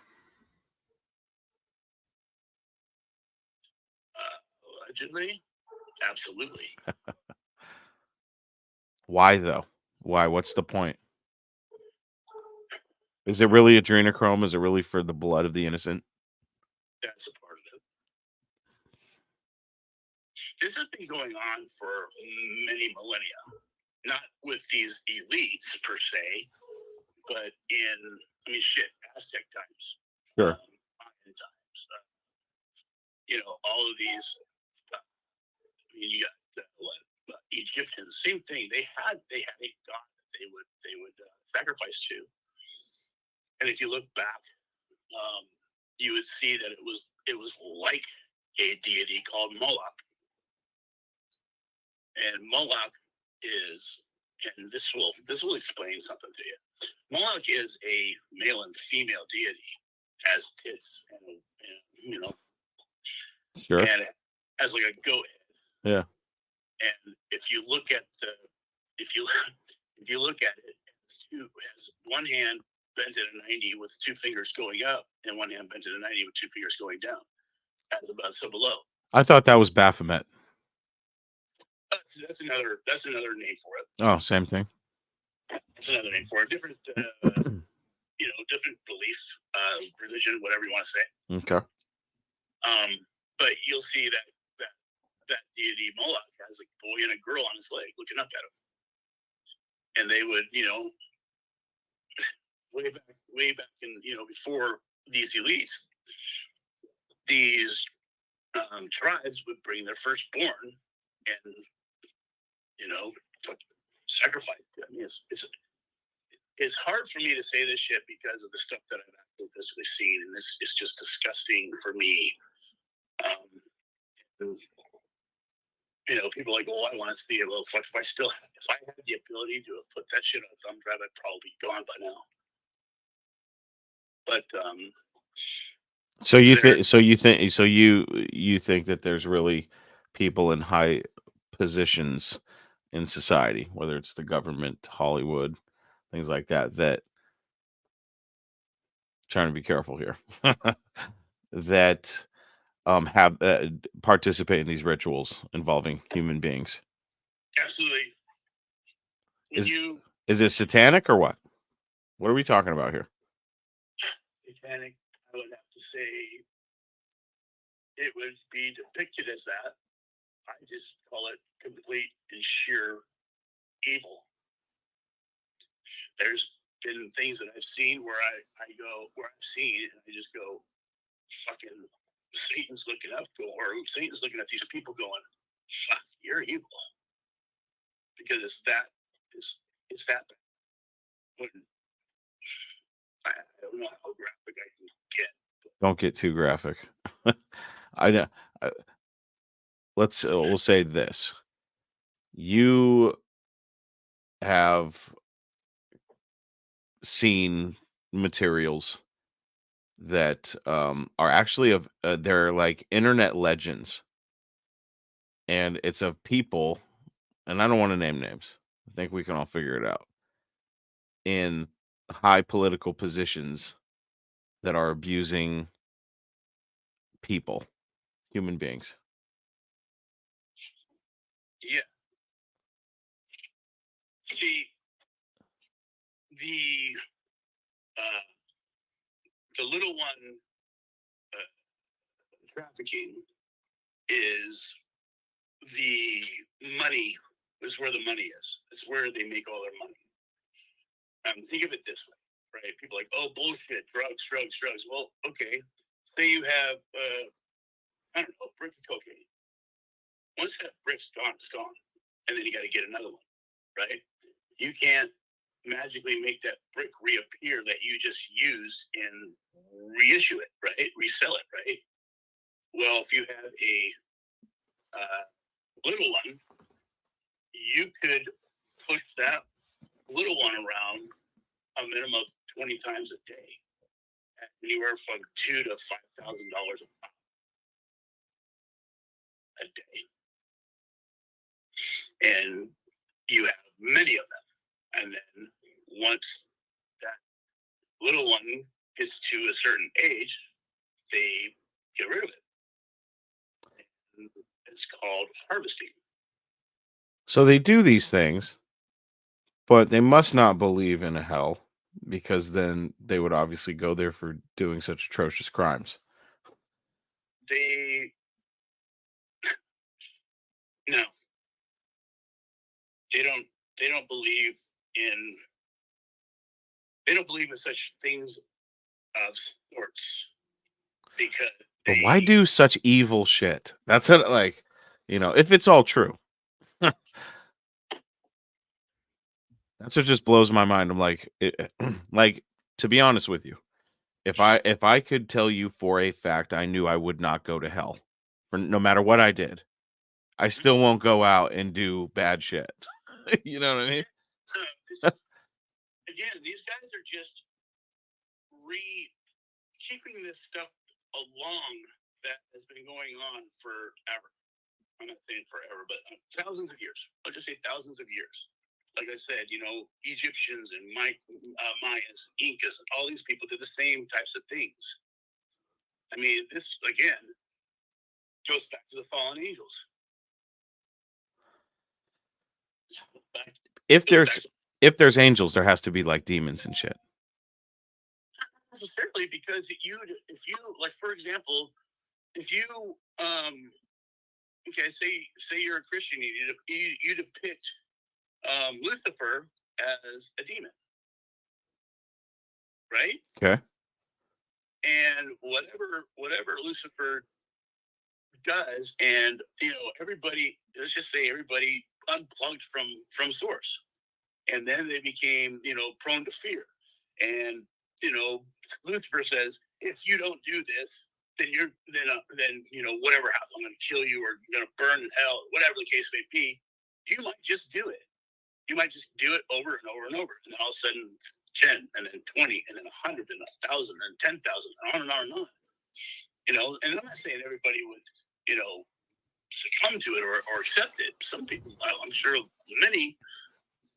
[SPEAKER 8] Allegedly, absolutely.
[SPEAKER 1] Why though? Why? What's the point? Is it really adrenochrome? Is it really for the blood of the innocent?
[SPEAKER 8] That's a part of it. This has been going on for many millennia, not with these elites per se, but Aztec times.
[SPEAKER 1] Sure.
[SPEAKER 8] Mayan times. All of these. You got Egyptians. Same thing. They had a god that they would sacrifice to. And if you look back, you would see that it was like a deity called Moloch. And Moloch is, and this will explain something to you. Moloch is a male and female deity, has tits and
[SPEAKER 1] Sure.
[SPEAKER 8] and has like a goat head.
[SPEAKER 1] Yeah.
[SPEAKER 8] And if you look at it, it has one hand bent at a 90 with 2 fingers going up, and one hand bent at a 90 with 2 fingers going down. That's about so below.
[SPEAKER 1] I thought that was Baphomet.
[SPEAKER 8] That's another name for it.
[SPEAKER 1] Oh, same thing.
[SPEAKER 8] That's another name for it. Different, different belief, religion, whatever you want to say.
[SPEAKER 1] Okay.
[SPEAKER 8] But you'll see that deity Moloch has a boy and a girl on his leg looking up at him, and they would, way back in, before these elites, these tribes would bring their firstborn and sacrifice. I mean, it's hard for me to say this shit because of the stuff that I've actually physically seen, and it's just disgusting for me. People are like, oh, I want to see it. Well, if I had the ability to have put that shit on a thumb drive, I'd probably be gone by now. But
[SPEAKER 1] you think that there's really people in high positions in society, whether it's the government, Hollywood, things like that trying to be careful here, that have participate in these rituals involving human beings.
[SPEAKER 8] Absolutely.
[SPEAKER 1] Is it satanic or what? What are we talking about here?
[SPEAKER 8] Satanic, I would have to say it would be depicted as that. I just call it complete and sheer evil. There's been things that I've seen where I've seen and I just go, fucking Satan's looking up, or Satan's looking at these people going, fuck, you're evil. Because it's that bad. I don't know how graphic I can get.
[SPEAKER 1] Don't get too graphic. I know. We'll say this. You have seen materials that are actually of they're like internet legends, and it's of people, and I don't want to name names. I think we can all figure it out, in high political positions that are abusing people, human beings.
[SPEAKER 8] Yeah. See, the uh, the little one trafficking is the money is where the money is. It's where they make all their money. Think of it this way, right? People are like, oh, bullshit, drugs, drugs, drugs. Well, okay. Say you have, I don't know, a brick of cocaine. Once that brick's gone, it's gone. And then you got to get another one, right? You can't magically make that brick reappear that you just used and reissue it, right? Resell it, right? Well, if you have a little one, you could push that little one around a minimum of 20 times a day, at anywhere from $2,000 to $5,000 a day, and you have many of them. And then once that little one gets to a certain age, they get rid of it. And it's called harvesting.
[SPEAKER 1] So they do these things, but they must not believe in a hell, because then they would obviously go there for doing such atrocious crimes.
[SPEAKER 8] They no, they don't believe in such things of sorts, because
[SPEAKER 1] But why do such evil shit? That's what, like, if it's all true. That's what just blows my mind. I'm like, like, to be honest with you, if I could tell you for a fact I knew I would not go to hell, for no matter what I did, I still won't go out and do bad shit. You know what I mean?
[SPEAKER 8] Again, these guys are just keeping this stuff along that has been going on forever. I'm not saying forever, but thousands of years. I'll just say thousands of years. Like I said, Egyptians and Mayans, Incas, and all these people did the same types of things. I mean, this again goes back to the fallen angels.
[SPEAKER 1] If there's angels, there has to be like demons and shit.
[SPEAKER 8] Not necessarily, because if you like, for example, if you okay, say you're a Christian, you depict Lucifer as a demon, right?
[SPEAKER 1] Okay.
[SPEAKER 8] And whatever Lucifer does, and everybody, let's just say everybody unplugged from source, and then they became prone to fear, and Lucifer says, if you don't do this, then whatever happens, I'm going to kill you, or you're going to burn in hell, whatever the case may be. You might just do it. You might just do it over and over and over, and then all of a sudden 10, and then 20, and then 100, and 1,000, and 10,000, and on and on and on. And I'm not saying everybody would succumb to it or accept it. Some people, I'm sure many,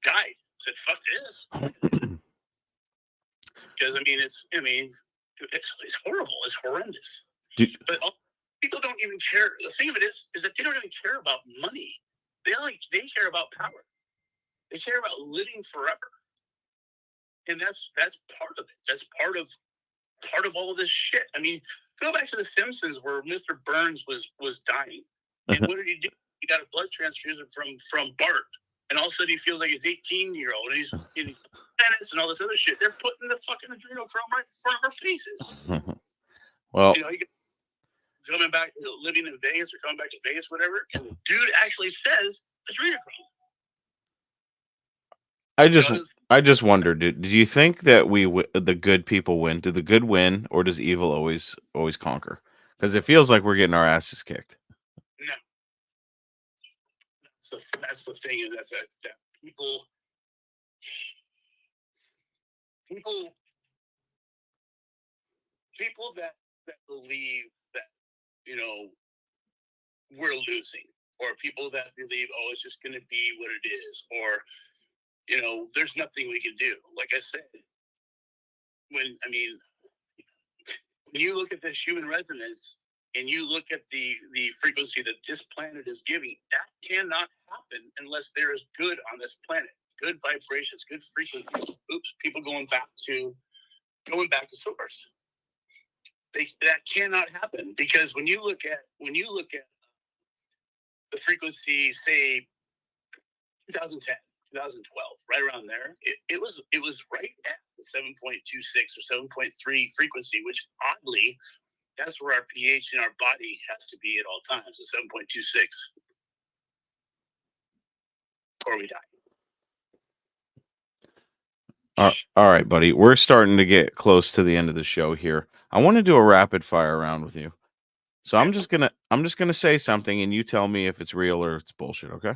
[SPEAKER 8] died, said fuck this, because it's horrible, it's horrendous. But people don't even care. The thing of it is that they don't even care about money. They care about power. They care about living forever, and that's part of it. That's part of all of this shit. I mean, go back to The Simpsons, where Mr. Burns was dying, and what did he do? He got a blood transfusion from Bart, and all of a sudden he feels like he's 18-year-old, and he's in tennis and all this other shit. They're putting the fucking adrenochrome right in front of our faces.
[SPEAKER 1] Well,
[SPEAKER 8] he coming back, living in Vegas, or coming back to Vegas, whatever, and the dude actually says adrenochrome.
[SPEAKER 1] I just wonder, did you think that the good people win? Do the good win, or does evil always conquer? Because it feels like we're getting our asses kicked.
[SPEAKER 8] No, that's the thing. That's that people people that believe that, you know, we're losing, or people that believe, oh, it's just going to be what it is, or, you know, there's nothing we can do. Like I said, when you look at this human resonance and you look at the frequency that this planet is giving, that cannot happen unless there is good on this planet, good vibrations, good frequencies. Oops, people going back to source. That cannot happen, because when you look at the frequency, say 2010, 2012, right around there, it was right at the 7.26 or 7.3 frequency, which oddly, that's where our pH in our body has to be at all times, the 7.26, or we die.
[SPEAKER 1] All right, buddy. We're starting to get close to the end of the show here. I want to do a rapid fire round with you. So I'm just gonna say something, and you tell me if it's real or it's bullshit. Okay?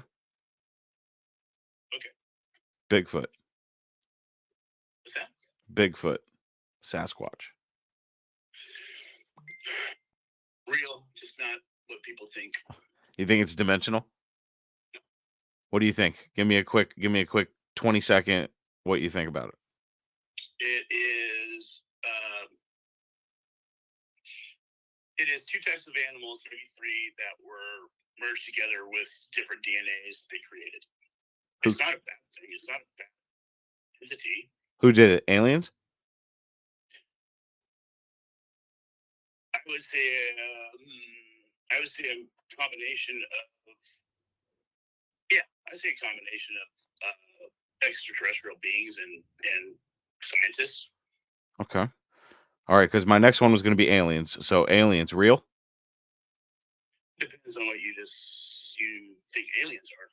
[SPEAKER 8] Okay.
[SPEAKER 1] Bigfoot.
[SPEAKER 8] What's that?
[SPEAKER 1] Bigfoot. Sasquatch.
[SPEAKER 8] Real, just not what people think.
[SPEAKER 1] You think it's dimensional? What do you think? Give me a quick 20-second what you think about it.
[SPEAKER 8] It is two types of animals, maybe three, that were merged together with different DNAs they created. It's not a bad thing. It's not a bad entity.
[SPEAKER 1] Who did it? Aliens?
[SPEAKER 8] I would say a combination of, I'd say a combination of extraterrestrial beings and scientists.
[SPEAKER 1] Okay. All right, because my next one was going to be aliens. So aliens, real?
[SPEAKER 8] Depends on what you think aliens are.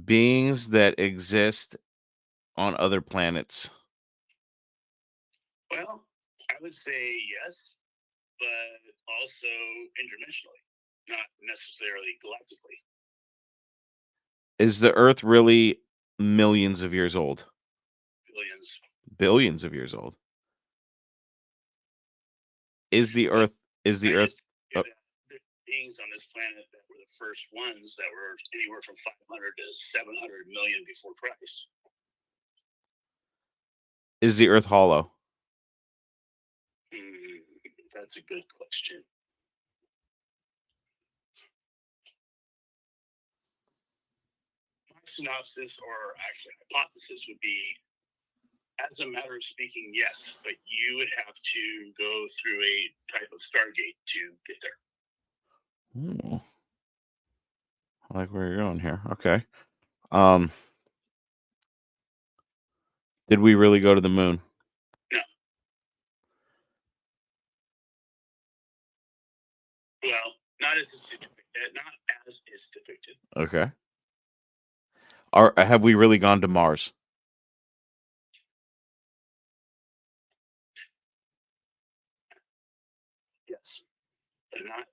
[SPEAKER 1] Beings that exist on other planets.
[SPEAKER 8] Well, I would say yes, but also interdimensionally, not necessarily galactically.
[SPEAKER 1] Is the Earth really millions of years old?
[SPEAKER 8] Billions.
[SPEAKER 1] Billions of years old. Is the Earth?
[SPEAKER 8] The beings on this planet that were the first ones that were anywhere from 500 to 700 million before Christ.
[SPEAKER 1] Is the Earth hollow?
[SPEAKER 8] That's a good question. My synopsis, or actually hypothesis, would be, as a matter of speaking, yes, but you would have to go through a type of Stargate to get there.
[SPEAKER 1] Ooh. I like where you're going here. Okay. Did we really go to the moon?
[SPEAKER 8] No. Well, not as is depicted.
[SPEAKER 1] Okay. Have we really gone to Mars?
[SPEAKER 8] Yes, but not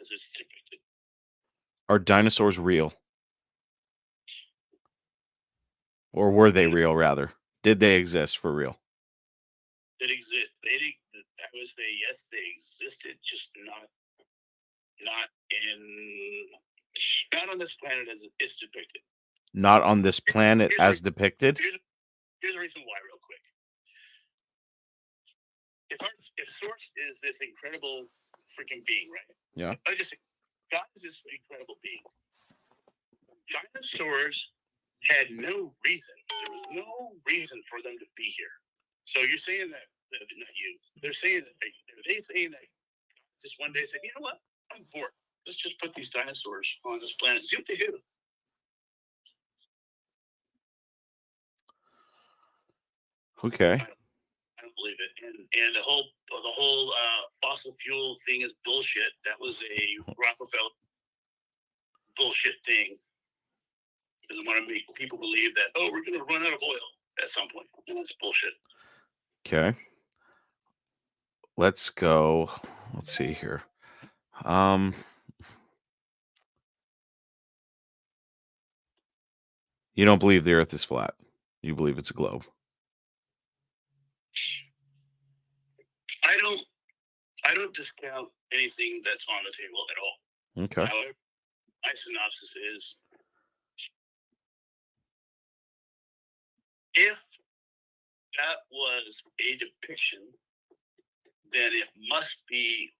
[SPEAKER 8] as is depicted.
[SPEAKER 1] Are dinosaurs real? Or were they real, rather? Did they exist for real?
[SPEAKER 8] That exist. I would say yes, they existed, just not on this planet as it's depicted.
[SPEAKER 1] Not on this planet as depicted?
[SPEAKER 8] Here's the reason why, real quick. If Source is this incredible freaking being, right?
[SPEAKER 1] Yeah.
[SPEAKER 8] I just say God is this incredible being. Dinosaurs had no reason. There was no reason for them to be here. So you're saying that not you. They're saying that just one day said, you know what? I'm bored. Let's just put these dinosaurs on this planet. See what they do.
[SPEAKER 1] Okay.
[SPEAKER 8] I don't believe it. And the whole fossil fuel thing is bullshit. That was a Rockefeller bullshit thing. They want to make people believe that, oh, we're going to run out of oil at some point. And that's bullshit.
[SPEAKER 1] Okay. Let's go. Let's see here. You don't believe the Earth is flat. You believe it's a globe.
[SPEAKER 8] I I don't discount anything that's on the table at all.
[SPEAKER 1] Okay.
[SPEAKER 8] However, my synopsis is, if that was a depiction, then it must be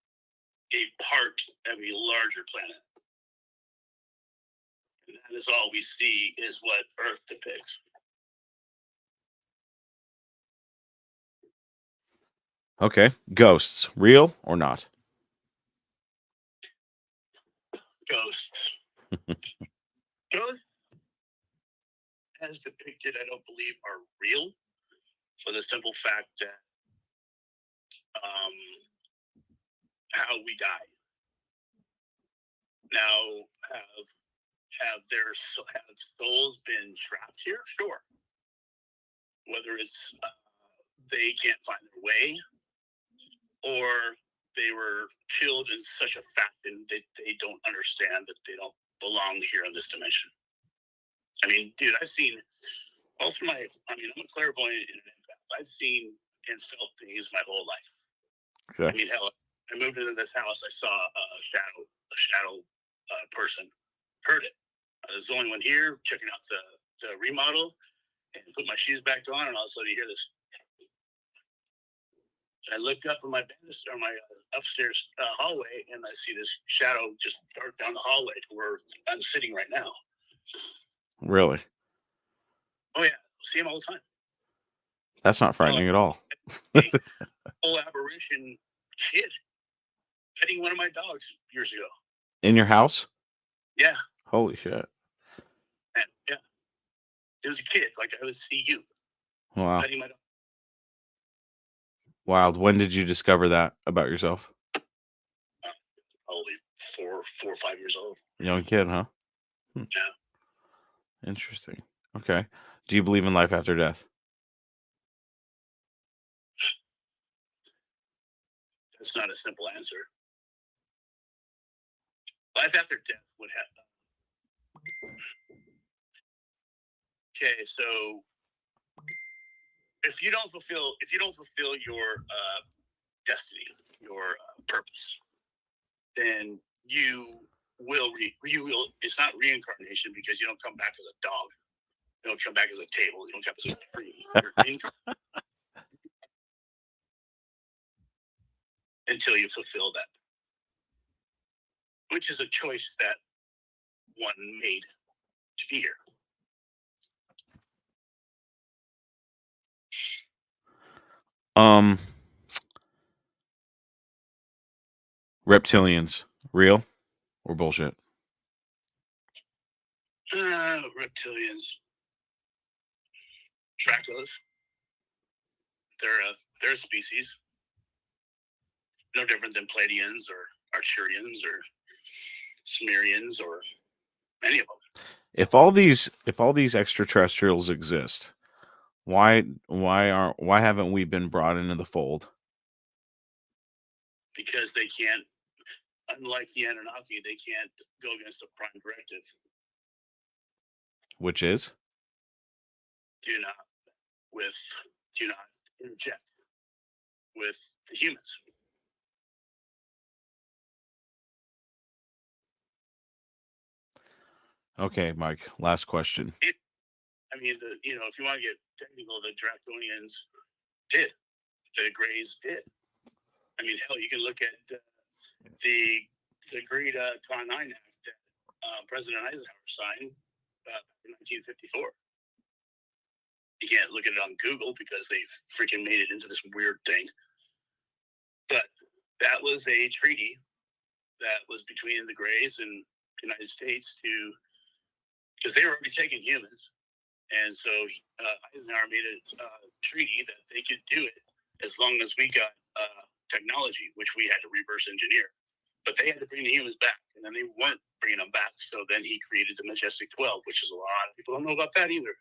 [SPEAKER 8] a part of a larger planet. And that is all we see is what Earth depicts.
[SPEAKER 1] Okay. Ghosts, real or not?
[SPEAKER 8] Ghosts. Ghosts, as depicted, I don't believe are real, for the simple fact that how we die. Now, have souls been trapped here? Sure. Whether it's they can't find their way, or they were killed in such a fashion that they don't understand that they don't belong here in this dimension. I mean, dude, I've seen all through I'm a clairvoyant and an empath. I've seen and felt things my whole life.
[SPEAKER 1] Okay.
[SPEAKER 8] I mean, hell, I moved into this house. I saw a shadow person. Heard it. I was the only one here checking out the remodel and put my shoes back on, and all of a sudden you hear this. I looked up in my upstairs hallway, and I see this shadow just dart down the hallway to where I'm sitting right now.
[SPEAKER 1] Really?
[SPEAKER 8] Oh yeah, see him all the time.
[SPEAKER 1] That's not frightening at all.
[SPEAKER 8] Whole apparition kid petting one of my dogs years ago.
[SPEAKER 1] In your house?
[SPEAKER 8] Yeah.
[SPEAKER 1] Holy shit.
[SPEAKER 8] And, yeah. It was a kid, like I would see you.
[SPEAKER 1] Wow.
[SPEAKER 8] Petting my dog.
[SPEAKER 1] Wild. When did you discover that about yourself?
[SPEAKER 8] Probably four or 5 years old.
[SPEAKER 1] Young kid, huh?
[SPEAKER 8] Yeah.
[SPEAKER 1] Interesting. Okay. Do you believe in life after death?
[SPEAKER 8] That's not a simple answer. Life after death would happen. Okay, so if you don't fulfill your destiny, your purpose, then you will it's not reincarnation, because you don't come back as a dog, you don't come back as a table, you don't come back as a tree. Until you fulfill that, which is a choice that one made to be here.
[SPEAKER 1] Reptilians, real or bullshit?
[SPEAKER 8] Reptilians, Draculas. They're a species, no different than Pleiadians or Arcturians or Sumerians or any of them.
[SPEAKER 1] If all these extraterrestrials exist, why haven't we been brought into the fold?
[SPEAKER 8] Because they can't, unlike the Anunnaki, they can't go against the prime directive.
[SPEAKER 1] Which is?
[SPEAKER 8] Do not interject with the humans.
[SPEAKER 1] Okay, Mike, last question.
[SPEAKER 8] If you want to get technical, the Draconians did. The Greys did. I mean, hell, you can look at the great Con 9 Act that President Eisenhower signed in 1954. You can't look at it on Google because they freaking made it into this weird thing. But that was a treaty that was between the Greys and the United States because they were already taking humans. And so Eisenhower made a treaty that they could do it as long as we got technology, which we had to reverse engineer. But they had to bring the humans back, and then they weren't bringing them back. So then he created the Majestic 12, which is a lot of people don't know about that either.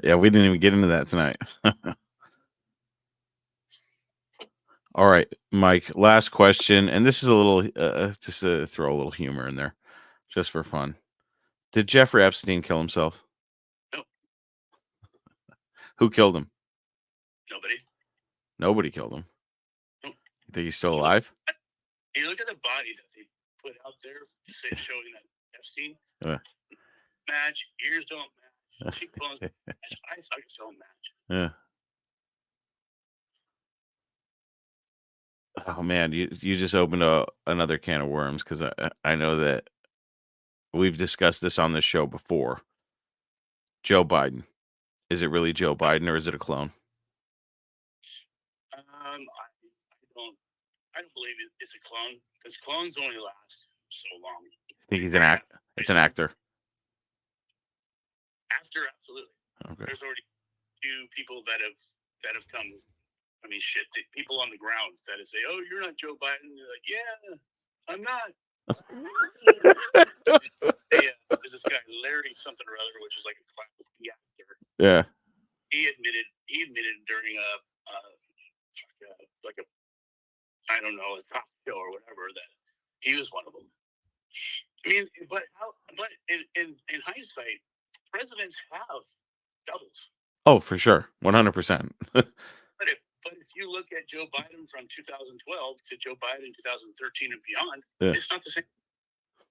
[SPEAKER 1] Yeah, we didn't even get into that tonight. All right, Mike, last question. And this is a little, just to throw a little humor in there, just for fun. Did Jeffrey Epstein kill himself?
[SPEAKER 8] No.
[SPEAKER 1] Who killed him?
[SPEAKER 8] Nobody.
[SPEAKER 1] Nobody killed him.
[SPEAKER 8] No.
[SPEAKER 1] You think he's still alive?
[SPEAKER 8] You look at the body that they put out there, showing that Epstein match, ears don't match, cheekbones don't match, eye sockets don't match.
[SPEAKER 1] Yeah. Oh man, you just opened another can of worms because I know that we've discussed this on this show before. Joe Biden. Is it really Joe Biden or is it a clone?
[SPEAKER 8] I don't believe it's a clone because clones only last so long.
[SPEAKER 1] I think he's an It's an actor.
[SPEAKER 8] Actor, absolutely.
[SPEAKER 1] Okay.
[SPEAKER 8] There's already two people that have come. I mean, shit. People on the ground that say, "Oh, you're not Joe Biden." They're like, "Yeah, I'm not." There's this guy Larry something or other, which is like a classic actor.
[SPEAKER 1] Yeah.
[SPEAKER 8] He admitted during a I don't know, a talk show or whatever that he was one of them. I mean, but in hindsight, presidents have doubles.
[SPEAKER 1] Oh, for sure, 100%.
[SPEAKER 8] But if you look at Joe Biden from 2012 to Joe Biden 2013 and beyond, it's not the same.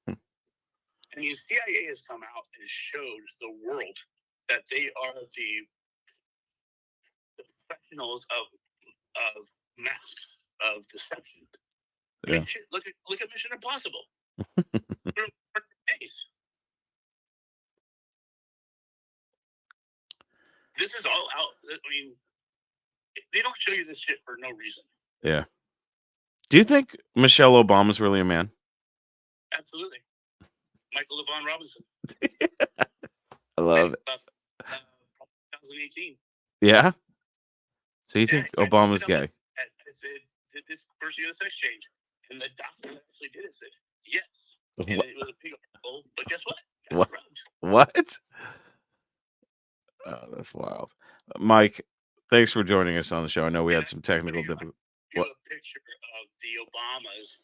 [SPEAKER 8] I mean, CIA has come out and showed the world that they are the professionals of masks, of deception. I mean, shit, look at Mission Impossible. This is all out. I mean, they don't show you this shit for no reason.
[SPEAKER 1] Yeah. Do you think Michelle Obama's really a man?
[SPEAKER 8] Absolutely. Michael LaVon Robinson.
[SPEAKER 1] I love it.
[SPEAKER 8] 2018.
[SPEAKER 1] Yeah? So you think Obama's gay?
[SPEAKER 8] I said, did this first U.S. exchange? And the doctor that actually did it said, yes. And it was a big article, but guess what?
[SPEAKER 1] What? Oh, that's wild. Mike, thanks for joining us on the show. I know we had some technical difficulties.
[SPEAKER 8] A picture of the Obamas,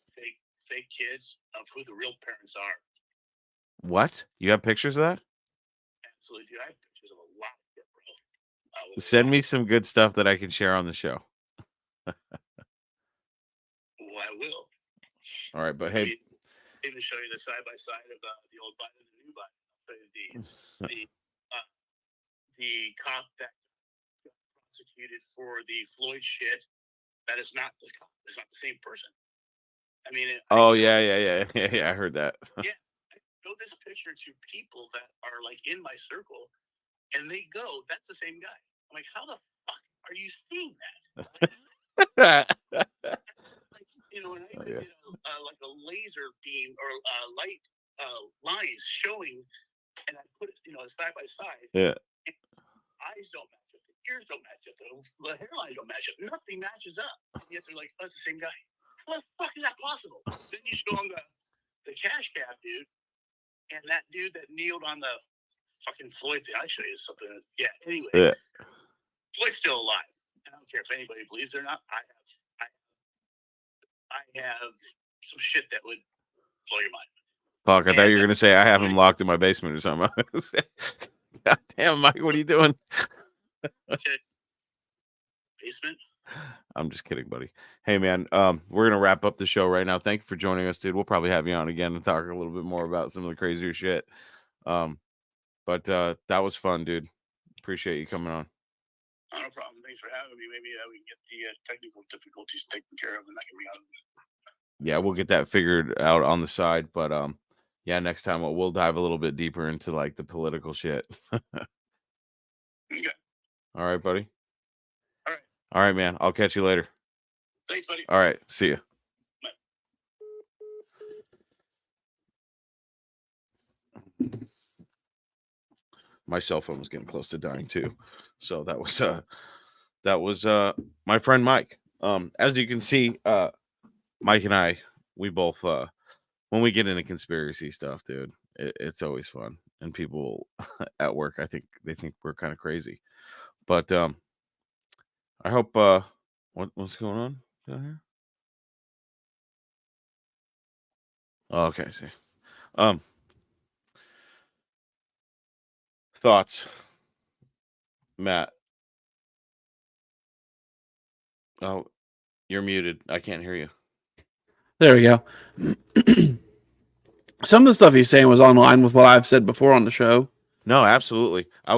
[SPEAKER 8] fake kids, of who the real parents are.
[SPEAKER 1] What? You have pictures of that?
[SPEAKER 8] Absolutely, dude. I have pictures of a lot of it, bro.
[SPEAKER 1] Send me some good stuff that I can share on the show.
[SPEAKER 8] Well, I will.
[SPEAKER 1] All right, but hey,
[SPEAKER 8] even show you the side by side of the old Biden and the new Biden. I'll show you the cop that got prosecuted for the Floyd shit. That is not the cop. It's not the same person. I mean,
[SPEAKER 1] yeah. I heard that.
[SPEAKER 8] Yeah, I show this picture to people that are like in my circle, and they go, "That's the same guy." I'm like, "How the fuck are you seeing that?" Like, you know, and I even did like a laser beam or light lines showing, and I put it, you know, side by side.
[SPEAKER 1] Yeah.
[SPEAKER 8] Eyes don't match up. The ears don't match up. The hairline don't match up. Nothing matches up. And yet they're like, "Oh, that's the same guy." How the fuck is that possible? Then you show them the cash cab dude, and that dude that kneeled on the fucking Floyd thing. I'll show you something. Yeah. Anyway, Floyd's still alive. I don't care if anybody believes it or not. I have some shit that would blow your mind.
[SPEAKER 1] Fuck, I thought you were gonna say I have him locked in my basement or something. God damn, Mike, what are you doing?
[SPEAKER 8] Basement?
[SPEAKER 1] I'm just kidding, buddy. Hey man, we're gonna wrap up the show right now. Thank you for joining us, dude. We'll probably have you on again and talk a little bit more about some of the crazier shit. But that was fun, dude. Appreciate you coming on.
[SPEAKER 8] No problem. Thanks for having me. Maybe we can get the technical difficulties taken care of, and I can be on.
[SPEAKER 1] Yeah, we'll get that figured out on the side. But yeah, next time we'll dive a little bit deeper into like the political shit.
[SPEAKER 8] Okay.
[SPEAKER 1] All right, buddy.
[SPEAKER 8] All right.
[SPEAKER 1] All right, man. I'll catch you later.
[SPEAKER 8] Thanks, buddy.
[SPEAKER 1] All right. See you. Bye. My cell phone was getting close to dying too. So that was my friend Mike. As you can see, Mike and I, we both when we get into conspiracy stuff, dude, it's always fun. And people at work, I think they think we're kind of crazy. But I hope what's going on down here? Oh, okay, see. Thoughts, Matt? Oh, you're muted. I can't hear you.
[SPEAKER 3] There we go. Some of the stuff he's saying was online with what I've said before on the show.
[SPEAKER 1] No, absolutely. I'm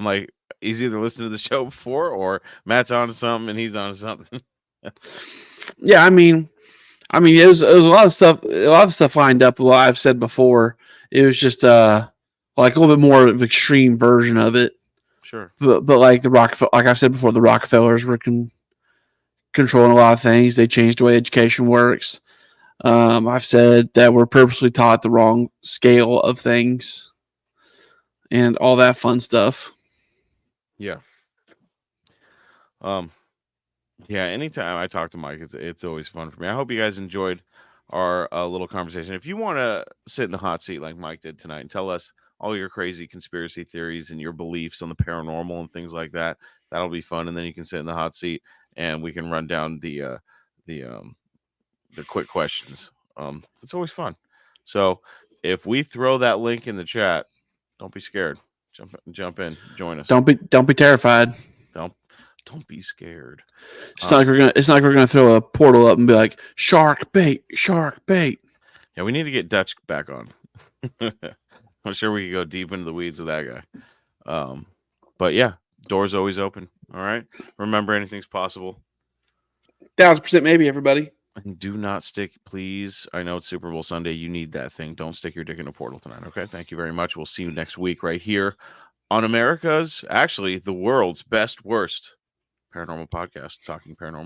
[SPEAKER 1] like, he's either listened to the show before or Matt's on to something and he's on to something.
[SPEAKER 3] Yeah, I mean, it was a lot of stuff lined up. What I've said before, it was just like a little bit more of an extreme version of it.
[SPEAKER 1] Sure.
[SPEAKER 3] But like like I've said before, the Rockefellers were controlling a lot of things. They changed the way education works. I've said that we're purposely taught the wrong scale of things and all that fun stuff.
[SPEAKER 1] Yeah. Yeah, anytime I talk to Mike, it's always fun for me. I hope you guys enjoyed our little conversation. If you want to sit in the hot seat like Mike did tonight and tell us all your crazy conspiracy theories and your beliefs on the paranormal and things like that, that'll be fun. And then you can sit in the hot seat and we can run down the quick questions. It's always fun. So if we throw that link in the chat, don't be scared. Jump in, join us.
[SPEAKER 3] Don't be terrified.
[SPEAKER 1] Don't be scared.
[SPEAKER 3] It's not like we're gonna throw a portal up and be like, shark bait.
[SPEAKER 1] Yeah, we need to get Dutch back on. I'm sure we could go deep into the weeds with that guy. But yeah, doors always open. All right. Remember, anything's possible.
[SPEAKER 3] 1000% maybe, everybody.
[SPEAKER 1] And do not stick, please. I know it's Super Bowl Sunday. You need that thing. Don't stick your dick in a portal tonight. Okay. Thank you very much. We'll see you next week right here on the world's best, worst paranormal podcast, Talking Paranormal.